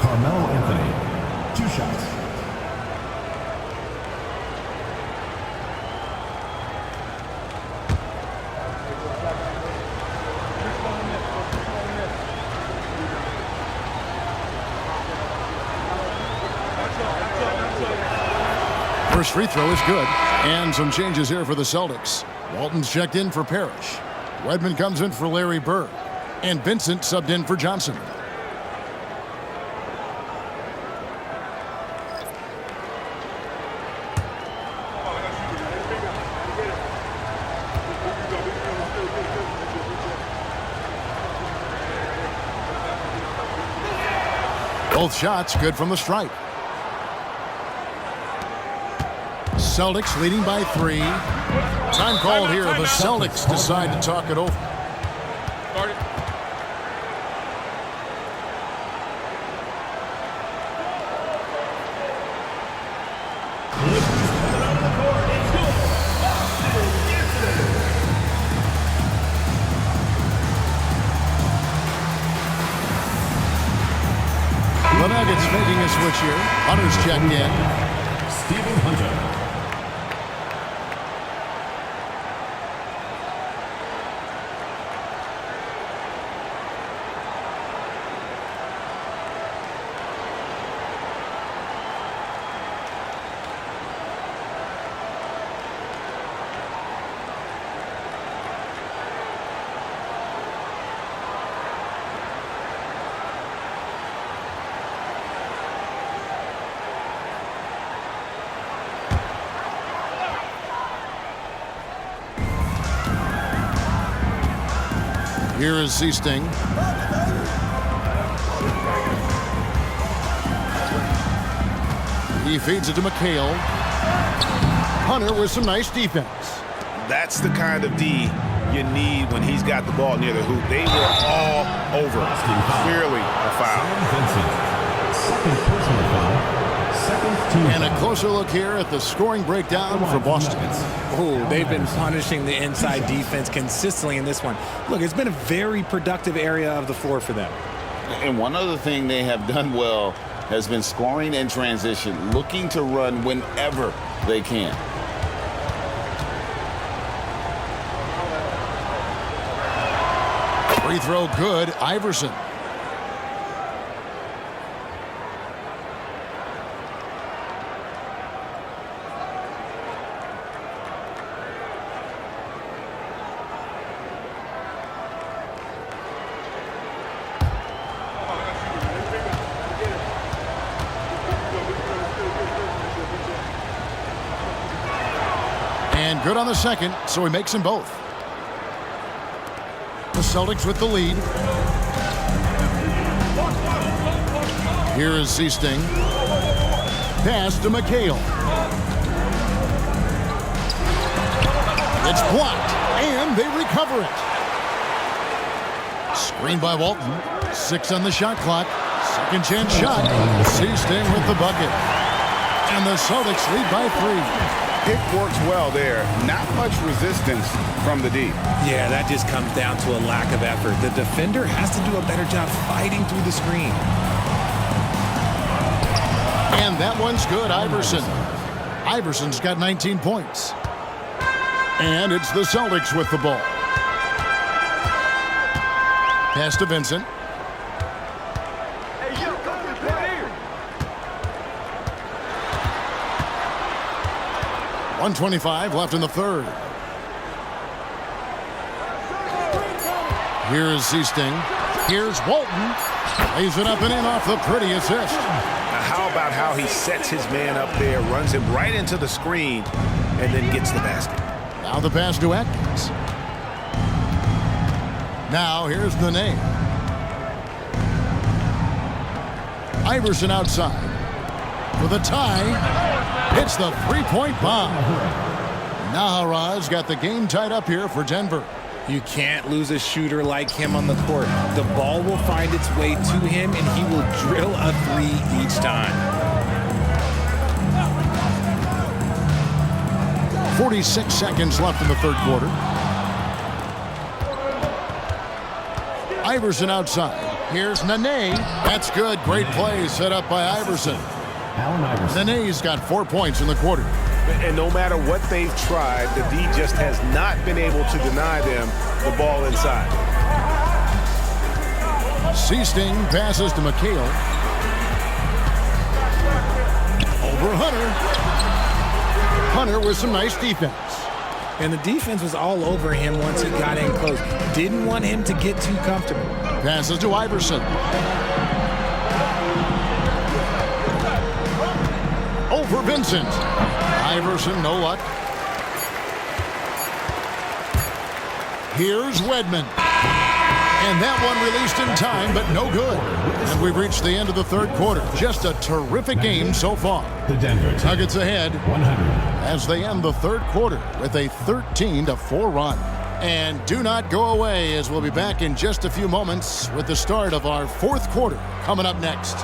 Carmelo Anthony. 2 shots. First free throw is good. And some changes here for the Celtics. Walton's checked in for Parrish. Redmond comes in for Larry Bird. And Vincent subbed in for Johnson. Both shots good from the stripe. Celtics leading by 3. Time called here. The Celtics decide to talk it over. The Nuggets making a switch here. Hunter's checked in. Stephen Hunter. Here is Seasting. He feeds it to McHale. Hunter with some nice defense. That's the kind of D you need when he's got the ball near the hoop. They were all over it. Clearly a foul. Second personal foul. Second team And a foul. closer look here at the scoring breakdown for Boston. Oh, they've been punishing the inside defense consistently in this one. Look, it's been a very productive area of the floor for them. And one other thing they have done well has been scoring in transition, looking to run whenever they can. Free throw good. Iverson. And good on the second, so he makes them both. The Celtics with the lead. Here is Seasting. Pass to McHale. It's blocked, and they recover it. Screen by Walton. 6 on the shot clock. Second chance shot. Seasting with the bucket. And the Celtics lead by 3. It works well there. Not much resistance from the D. Yeah, that just comes down to a lack of effort. The defender has to do a better job fighting through the screen. And that one's good, Iverson. Iverson's got 19 points. And it's the Celtics with the ball. Pass to Vincent. 1:25 left in the third. Here's Seasting. Here's Walton. Lays it up and in off the pretty assist. Now how about how he sets his man up there, runs him right into the screen, and then gets the basket. Now the pass to Atkins. Now here's the name. Iverson outside. For the tie, it's the three-point bomb. Nahara's got the game tied up here for Denver. You can't lose a shooter like him on the court. The ball will find its way to him, and he will drill a three each time. 46 seconds left in the third quarter. Iverson outside. Here's Nene. That's good. Great play set up by Iverson. Nene's got 4 points in the quarter. And no matter what they've tried, the D just has not been able to deny them the ball inside. Seasting passes to McHale. Over Hunter. Hunter with some nice defense. And the defense was all over him once he got in close. Didn't want him to get too comfortable. Passes to Iverson. Over Vincent. Iverson, no luck. Here's Wedman. And that one released in time, but no good. And we've reached the end of the third quarter. Just a terrific game so far. The Denver Nuggets ahead 100 as they end the third quarter with a 13-4 run. And do not go away, as we'll be back in just a few moments with the start of our fourth quarter coming up next.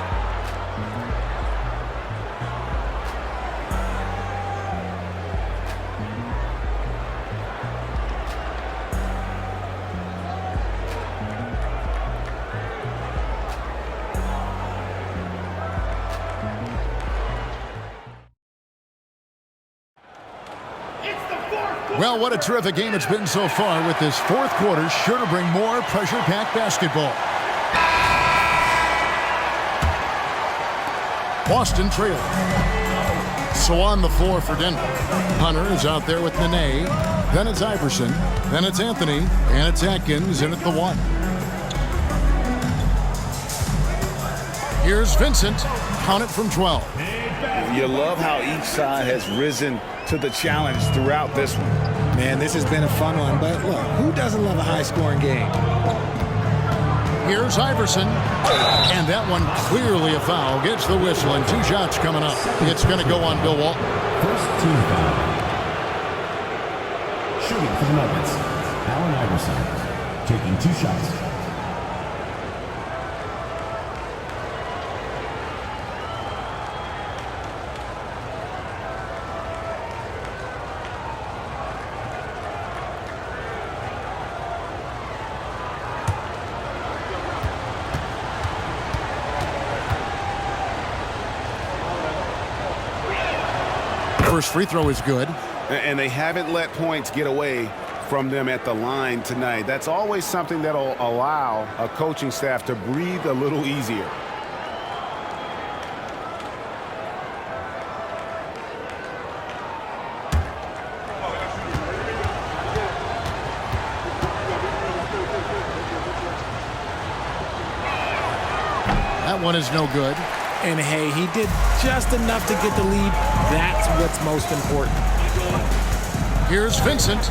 Well, what a terrific game it's been so far, with this fourth quarter sure to bring more pressure-packed basketball. Boston trailing. So on the floor for Denver. Hunter is out there with Nene. Then it's Iverson. Then it's Anthony. And it's Atkins in at the one. Here's Vincent. Count it from 12. You love how each side has risen to the challenge throughout this one. Man, this has been a fun one, but look, who doesn't love a high-scoring game? Here's Iverson. And that one clearly a foul. Gets the whistle, and 2 shots coming up. It's going to go on Bill Walton. First team foul. Shooting for the Nuggets, Allen Iverson, taking 2 shots. First free throw is good. And they haven't let points get away from them at the line tonight. That's always something that'll allow a coaching staff to breathe a little easier. That one is no good. And hey, he did just enough to get the lead. That's what's most important. Here's Vincent.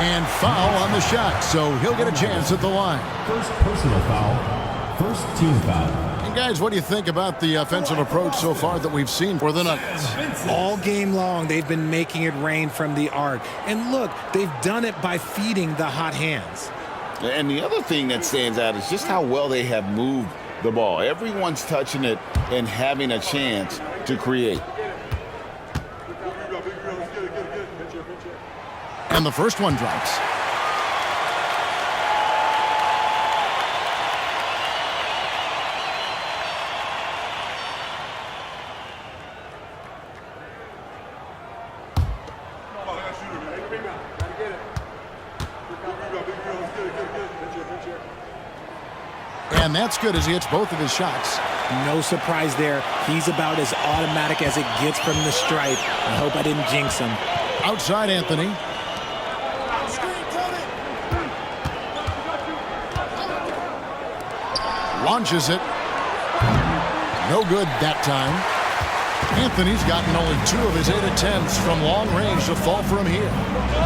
And foul on the shot, so he'll get a chance at the line. First personal foul. First team foul. And guys, what do you think about the offensive approach so far that we've seen for the Nuggets? All game long, they've been making it rain from the arc. And look, they've done it by feeding the hot hands. And the other thing that stands out is just how well they have moved the ball. Everyone's touching it and having a chance to create. And the first one drops. And that's good as he hits both of his shots. No surprise there. He's about as automatic as it gets from the stripe. I hope I didn't jinx him. Outside Anthony. Launches it. No good that time. Anthony's gotten only 2 of his 8 attempts from long range to fall from here.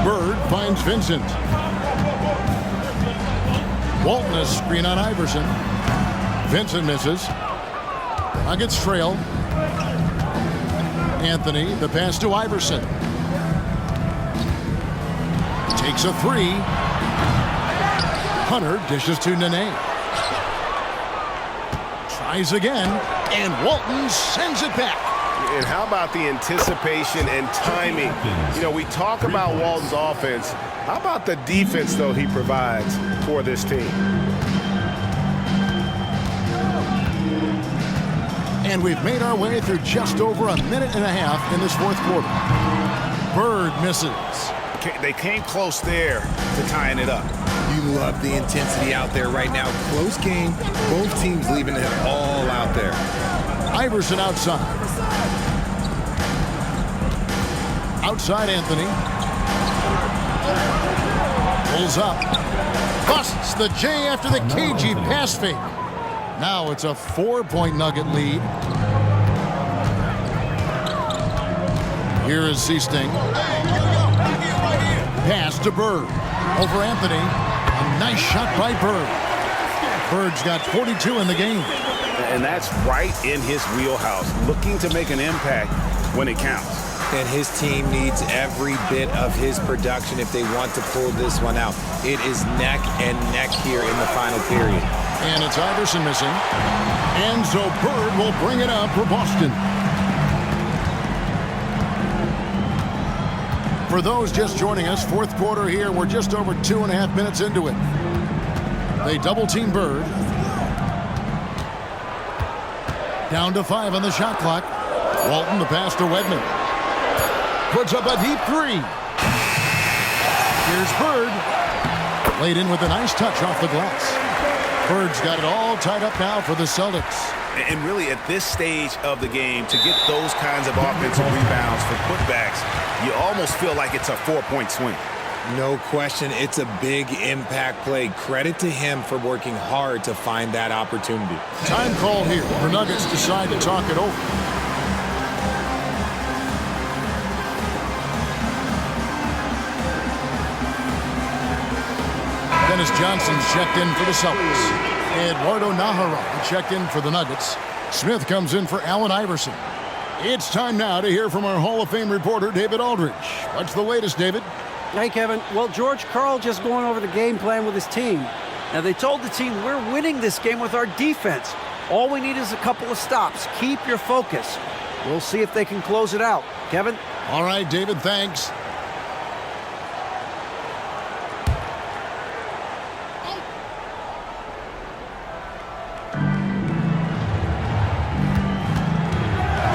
Bird finds Vincent. Walton a screen on Iverson. Vincent misses. Nuggets trail. Anthony, the pass to Iverson. Takes a 3. Hunter dishes to Nene. Tries again, and Walton sends it back. And how about the anticipation and timing? You know, we talk about Walton's offense. How about the defense, though, he provides for this team? And we've made our way through just over a minute and a half in this fourth quarter. Bird misses. They came close there to tying it up. You love the intensity out there right now. Close game. Both teams leaving it all out there. Iverson outside. Outside Anthony. Pulls up. Busts the J after the cagey pass fake. Now it's a 4-point Nugget lead. Here is Seasting. Pass to Bird. Over Anthony. A nice shot by Bird. Bird's got 42 in the game. And that's right in his wheelhouse, looking to make an impact when it counts. And his team needs every bit of his production if they want to pull this one out. It is neck and neck here in the final period. And it's Iverson missing. And so Bird will bring it up for Boston. For those just joining us, fourth quarter here, we're just over 2.5 minutes into it. They double-team Bird. Down to 5 on the shot clock. Walton, the pass to Wedman. Puts up a deep 3. Here's Bird. Laid in with a nice touch off the glass. Bird's got it all tied up now for the Celtics. And really, at this stage of the game, to get those kinds of offensive rebounds for putbacks, you almost feel like it's a 4-point swing. No question, it's a big impact play. Credit to him for working hard to find that opportunity. Time call here. The Nuggets decide to talk it over. Dennis Johnson's checked in for the Celtics. Eduardo Nahara checked in for the Nuggets. Smith comes in for Allen Iverson. It's time now to hear from our Hall of Fame reporter, David Aldridge. What's the latest, David? Hey, Kevin. Well, George Karl just going over the game plan with his team. Now, they told the team, we're winning this game with our defense. All we need is a couple of stops. Keep your focus. We'll see if they can close it out. Kevin? All right, David, thanks.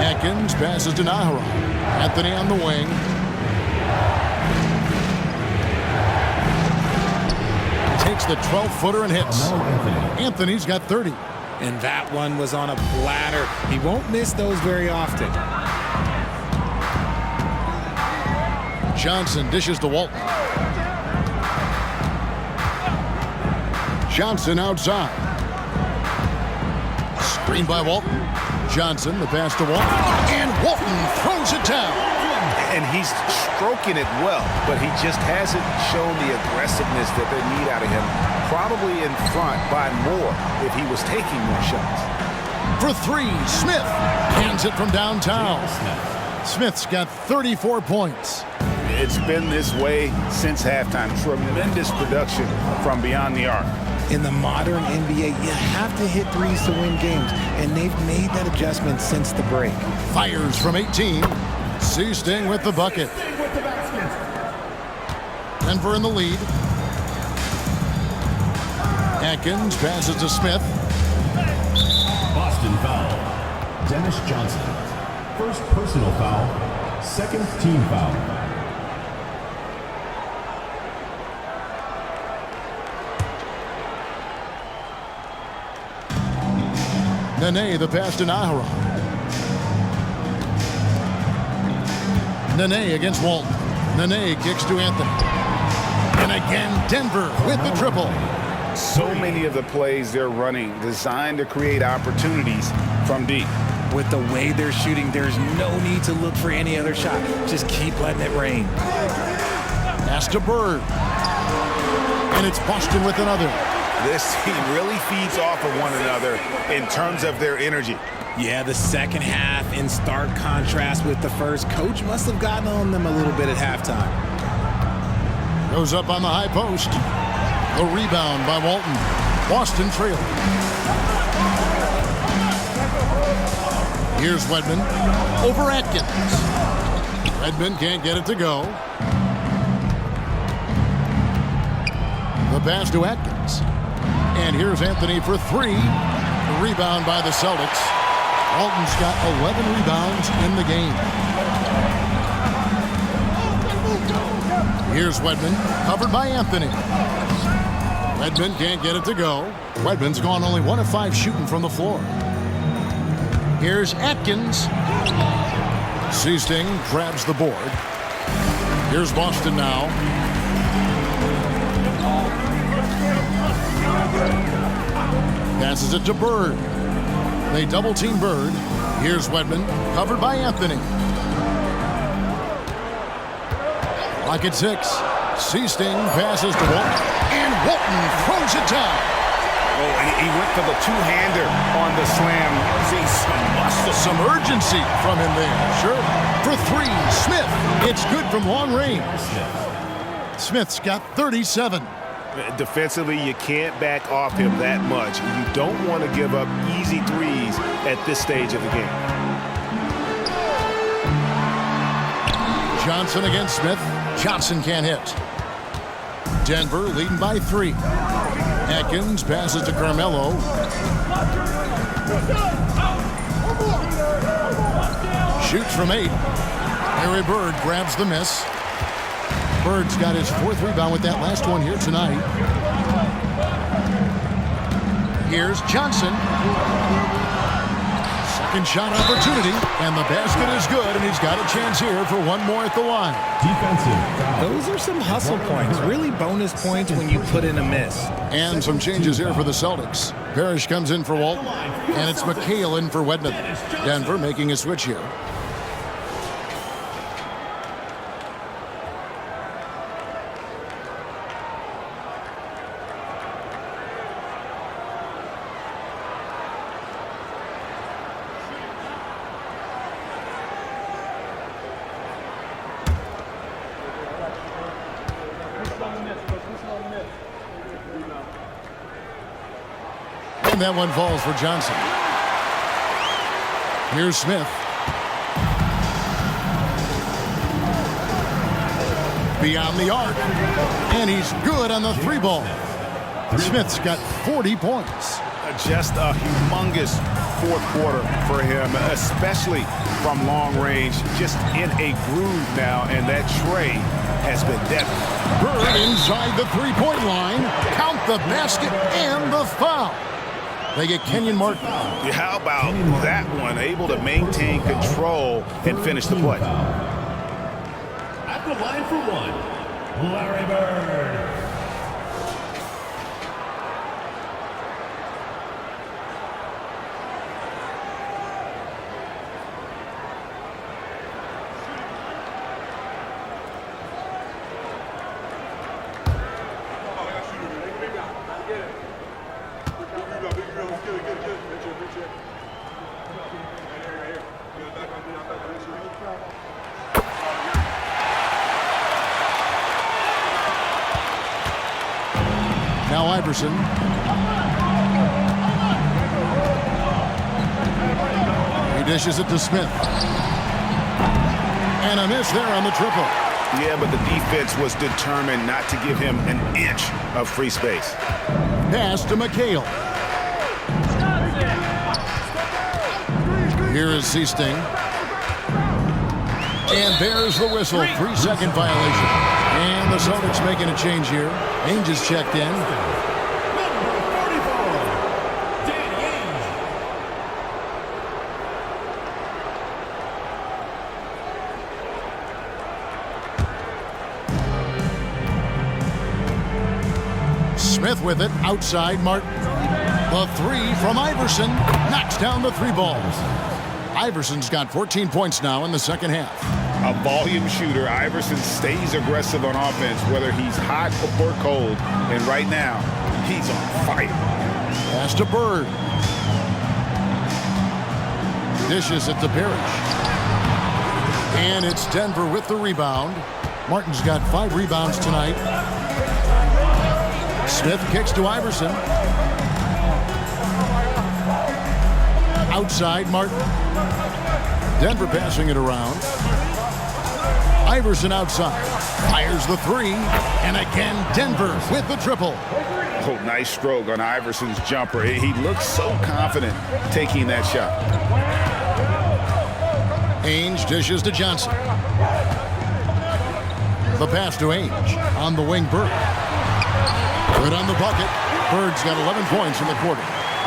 Atkins passes to Nahara. Anthony on the wing. Takes the 12-footer and hits. Anthony's got 30. And that one was on a platter. He won't miss those very often. Johnson dishes to Walton. Johnson outside. Screen by Walton. Johnson, the pass to Walton. And Walton throws it down. and he's stroking it well, but he just hasn't shown the aggressiveness that they need out of him. Probably in front by more if he was taking more shots. For three, Smith hands it from downtown. Smith's got 34 points. It's been this way since halftime. Tremendous production from beyond the arc. In the modern NBA, you have to hit threes to win games, and they've made that adjustment since the break. Fires from 18. Seasting with the bucket. Denver in the lead. Atkins passes to Smith. Boston foul. Dennis Johnson. First personal foul. Second team foul. Nene, the pass to Naharon. Nene against Walton. Nene kicks to Anthony. And again, Denver with the triple. So many of the plays they're running designed to create opportunities from deep. With the way they're shooting, there's no need to look for any other shot. Just keep letting it rain. Pass to Bird. And it's Boston with another. This team really feeds off of one another in terms of their energy. Yeah, the second half in stark contrast with the first. Coach must have gotten on them a little bit at halftime. Goes up on the high post. A rebound by Walton. Boston trail. Here's Wedman over Atkins. Wedman can't get it to go. The pass to Atkins. And here's Anthony for three. The rebound by the Celtics. Walton's got 11 rebounds in the game. Here's Wedman, covered by Anthony. Wedman can't get it to go. Wedman's gone only 1 of 5 shooting from the floor. Here's Atkins. Seasting grabs the board. Here's Boston now. Passes it to Bird. They double-team Bird. Here's Wedman, covered by Anthony. Lock at 6. Seasting passes to Walton. And Walton throws it down. Oh, and he went for the two-hander on the slam. See some muscle. Some urgency from him there. Sure. For three, Smith. It's good from long range. Smith's got 37. Defensively, you can't back off him that much. You don't want to give up easy threes at this stage of the game. Johnson against Smith. Johnson can't hit. Denver leading by 3. Atkins passes to Carmelo. Shoots from 8. Larry Bird grabs the miss. Bird's got his 4th rebound with that last one here tonight. Here's Johnson. Second shot opportunity, and the basket is good, and he's got a chance here for one more at the line. Defensive. Those are some hustle points, really bonus points when you put in a miss. And some changes here for the Celtics. Parrish comes in for Walton, and it's McHale in for Wedman. Denver making a switch here. And that one falls for Johnson. Here's Smith. Beyond the arc. And he's good on the 3 ball. Smith's got 40 points. Just a humongous 4th quarter for him, especially from long range. Just in a groove now, and that tray has been deadly. Bird inside the 3-point line. Count the basket and the foul. They get Kenyon Martin. How about that one? Able to maintain control and finish the play. At the line for 1, Larry Bird. Iverson. He dishes it to Smith. And a miss there on the triple. Yeah, but the defense was determined not to give him an inch of free space. Pass to McHale. Here is Seasting. And there's the whistle. 3-second violation. And the Celtics making a change here. Ainge is checked in. Smith with it. Outside Martin. The three from Iverson. Knocks down the three ball. Iverson's got 14 points now in the second half. A volume shooter, Iverson stays aggressive on offense, whether he's hot or cold. And right now, he's on fire. Pass to Bird. Dishes it to Parrish. And it's Denver with the rebound. Martin's got 5 rebounds tonight. Smith kicks to Iverson. Outside Martin. Denver passing it around. Iverson outside. Fires the three. And again, Denver with the triple. Oh, nice stroke on Iverson's jumper. He looks so confident taking that shot. Ainge dishes to Johnson. The pass to Ainge. On the wing, Bird. Good on the bucket. Bird's got 11 points in the quarter.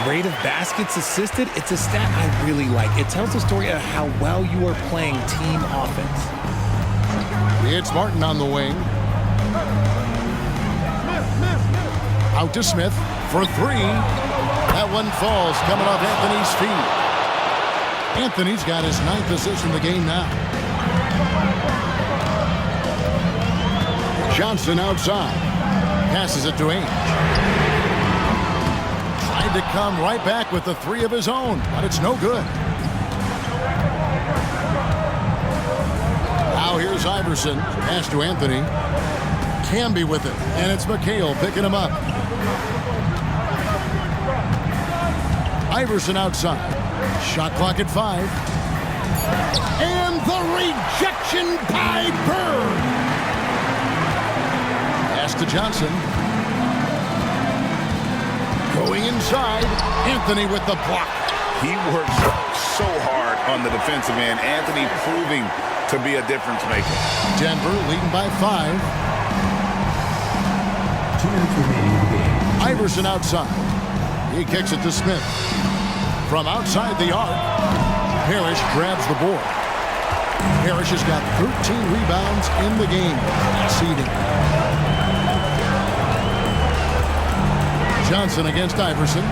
Rate of baskets assisted, it's a stat I really like. It tells the story of how well you are playing team offense. It's Martin on the wing. Out to Smith for 3. That one falls, coming off Anthony's feet. Anthony's got his 9th assist in the game now. Johnson outside. Passes it to Ainge. Tried to come right back with the 3 of his own, but it's no good. Now here's Iverson. Pass to Anthony. Camby with it, and it's McHale picking him up. Iverson outside. Shot clock at 5. And the rejection by Bird. Pass to Johnson. Going inside. Anthony with the block. He works so hard on the defensive end. Anthony proving to be a difference maker. Denver leading by 5. 2 minutes remaining in the game. Iverson outside. He kicks it to Smith. From outside the arc, Parrish grabs the board. Parrish has got 13 rebounds in the game. Seeding. Johnson against Iverson.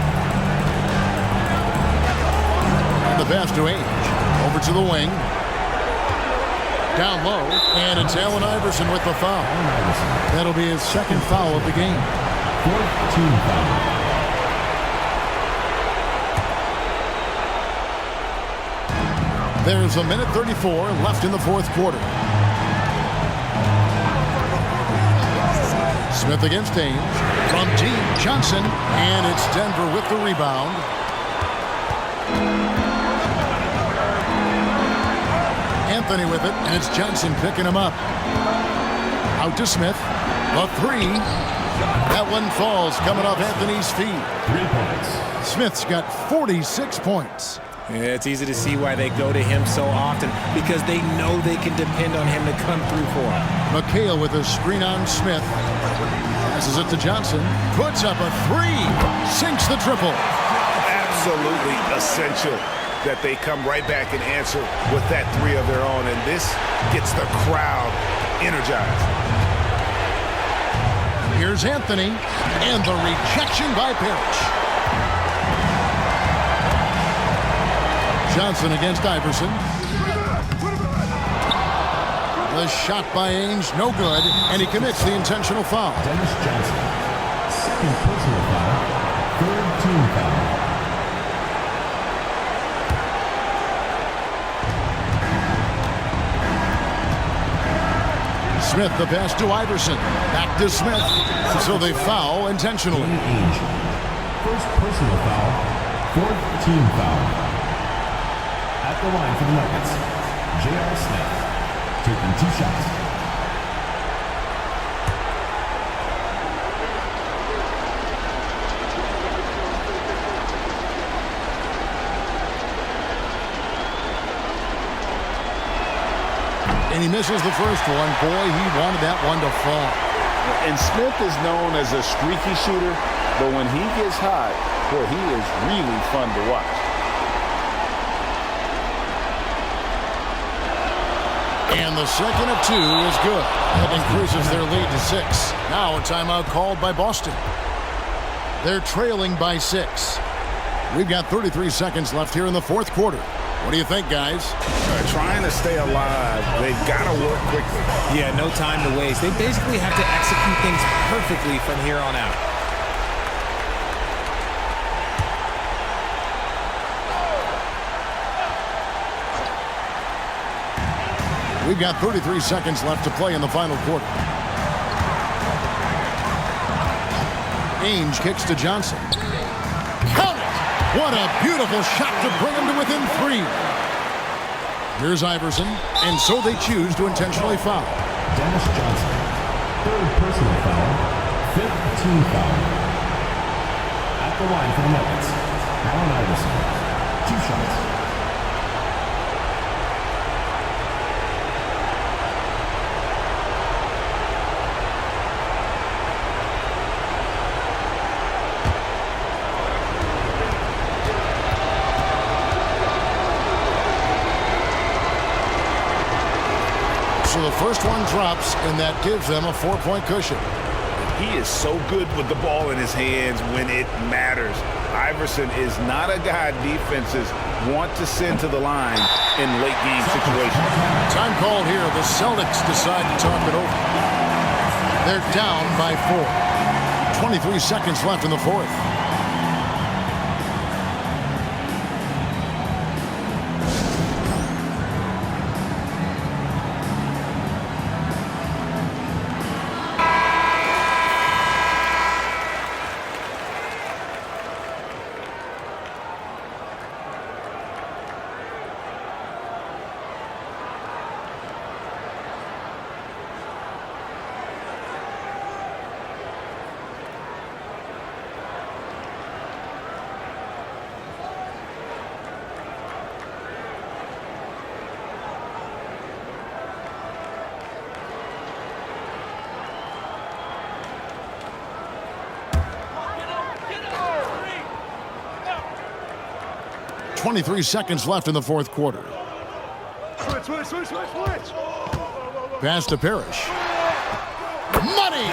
And the pass to Ainge. Over to the wing. Down low. And it's Allen Iverson with the foul. That'll be his 2nd foul of the game. 4th team foul. There's 1:34 left in the 4th quarter. Smith against Ainge. From deep, Johnson. And it's Denver with the rebound. Anthony with it, and it's Johnson picking him up. Out to Smith. The 3. That one falls, coming off Anthony's feet. 3 points. Smith's got 46 points. Yeah, it's easy to see why they go to him so often, because they know they can depend on him to come through for them. McHale with a screen on Smith. Passes it to Johnson. Puts up a 3. Sinks the triple. Absolutely essential that they come right back and answer with that 3 of their own. And this gets the crowd energized. Here's Anthony. And the rejection by Parrish. Johnson against Iverson. The shot by Ainge, no good, and he commits the intentional foul. Dennis Johnson. 2nd personal foul. 3rd team foul. Smith, the pass to Iverson. Back to Smith. So they foul intentionally. Ainge. First personal foul. Fourth team foul. At the line for the Nuggets, J.R. Smith, taking 2 shots. And he misses the first one. Boy, he wanted that one to fall. And Smith is known as a streaky shooter, but when he gets hot, boy, he is really fun to watch. And the second of 2 is good. That increases their lead to 6. Now a timeout called by Boston. They're trailing by 6. We've got 33 seconds left here in the fourth quarter. What do you think, guys? Trying to stay alive, they've got to work quickly. Yeah, no time to waste. They basically have to execute things perfectly from here on out. We've got 33 seconds left to play in the final quarter. Ainge kicks to Johnson. Count it! What a beautiful shot to bring him to within 3. Here's Iverson, and so they choose to intentionally foul. Dennis Johnson, third personal foul, fifth team foul. At the line for the Nuggets, Allen Iverson, 2 shots. So the first one drops, and that gives them a 4-point cushion. He is so good with the ball in his hands when it matters. Iverson is not a guy defenses want to send to the line in late game situations. Time called here. The Celtics decide to talk it over. They're down by 4. 23 seconds left in the fourth. .23 seconds left in the fourth quarter. Switch. Pass to Parrish. Money!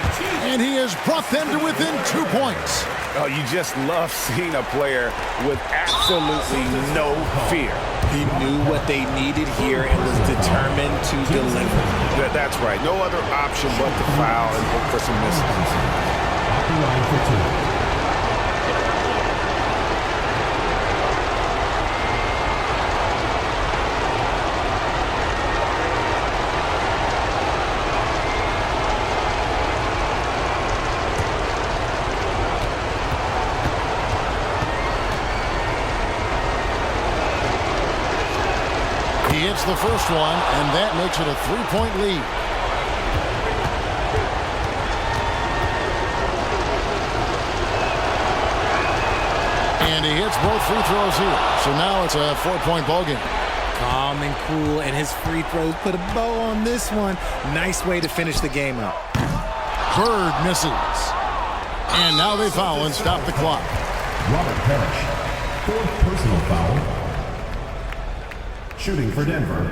And he has brought them to within 2 points. Oh, you just love seeing a player with absolutely no fear. He knew what they needed here and was determined to deliver. That's right. No other option but to foul and hope for some misses. At the line for 2. He hits the first one, and that makes it a 3-point lead. And he hits both free throws here. So now it's a 4-point ballgame. Calm and cool, and his free throws put a bow on this one. Nice way to finish the game up. Bird misses. And now they foul and stop the clock. Robert Parrish, fourth personal foul. Shooting for Denver,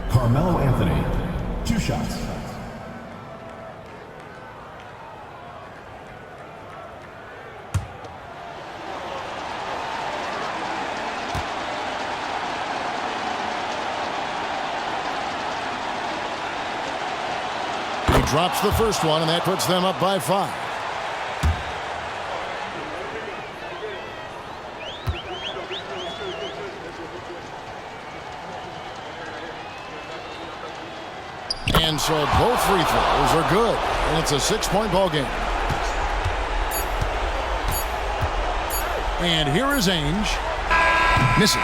Carmelo Anthony, 2 shots. He drops the first one, and that puts them up by 5. And so both free throws are good. And it's a 6-point ball game. And here is Ainge. Misses.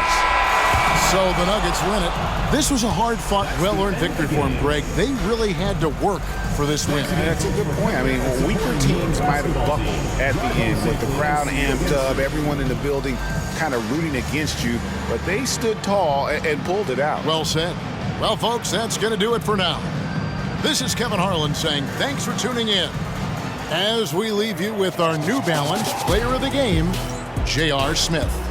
So the Nuggets win it. This was a hard-fought, well-earned victory for them, Greg. They really had to work for this win. That's a good point. I mean, weaker teams might have buckled at the end with the crowd amped up, everyone in the building kind of rooting against you, but they stood tall and pulled it out. Well said. Well, folks, that's going to do it for now. This is Kevin Harlan saying thanks for tuning in as we leave you with our New Balance Player of the Game, J.R. Smith.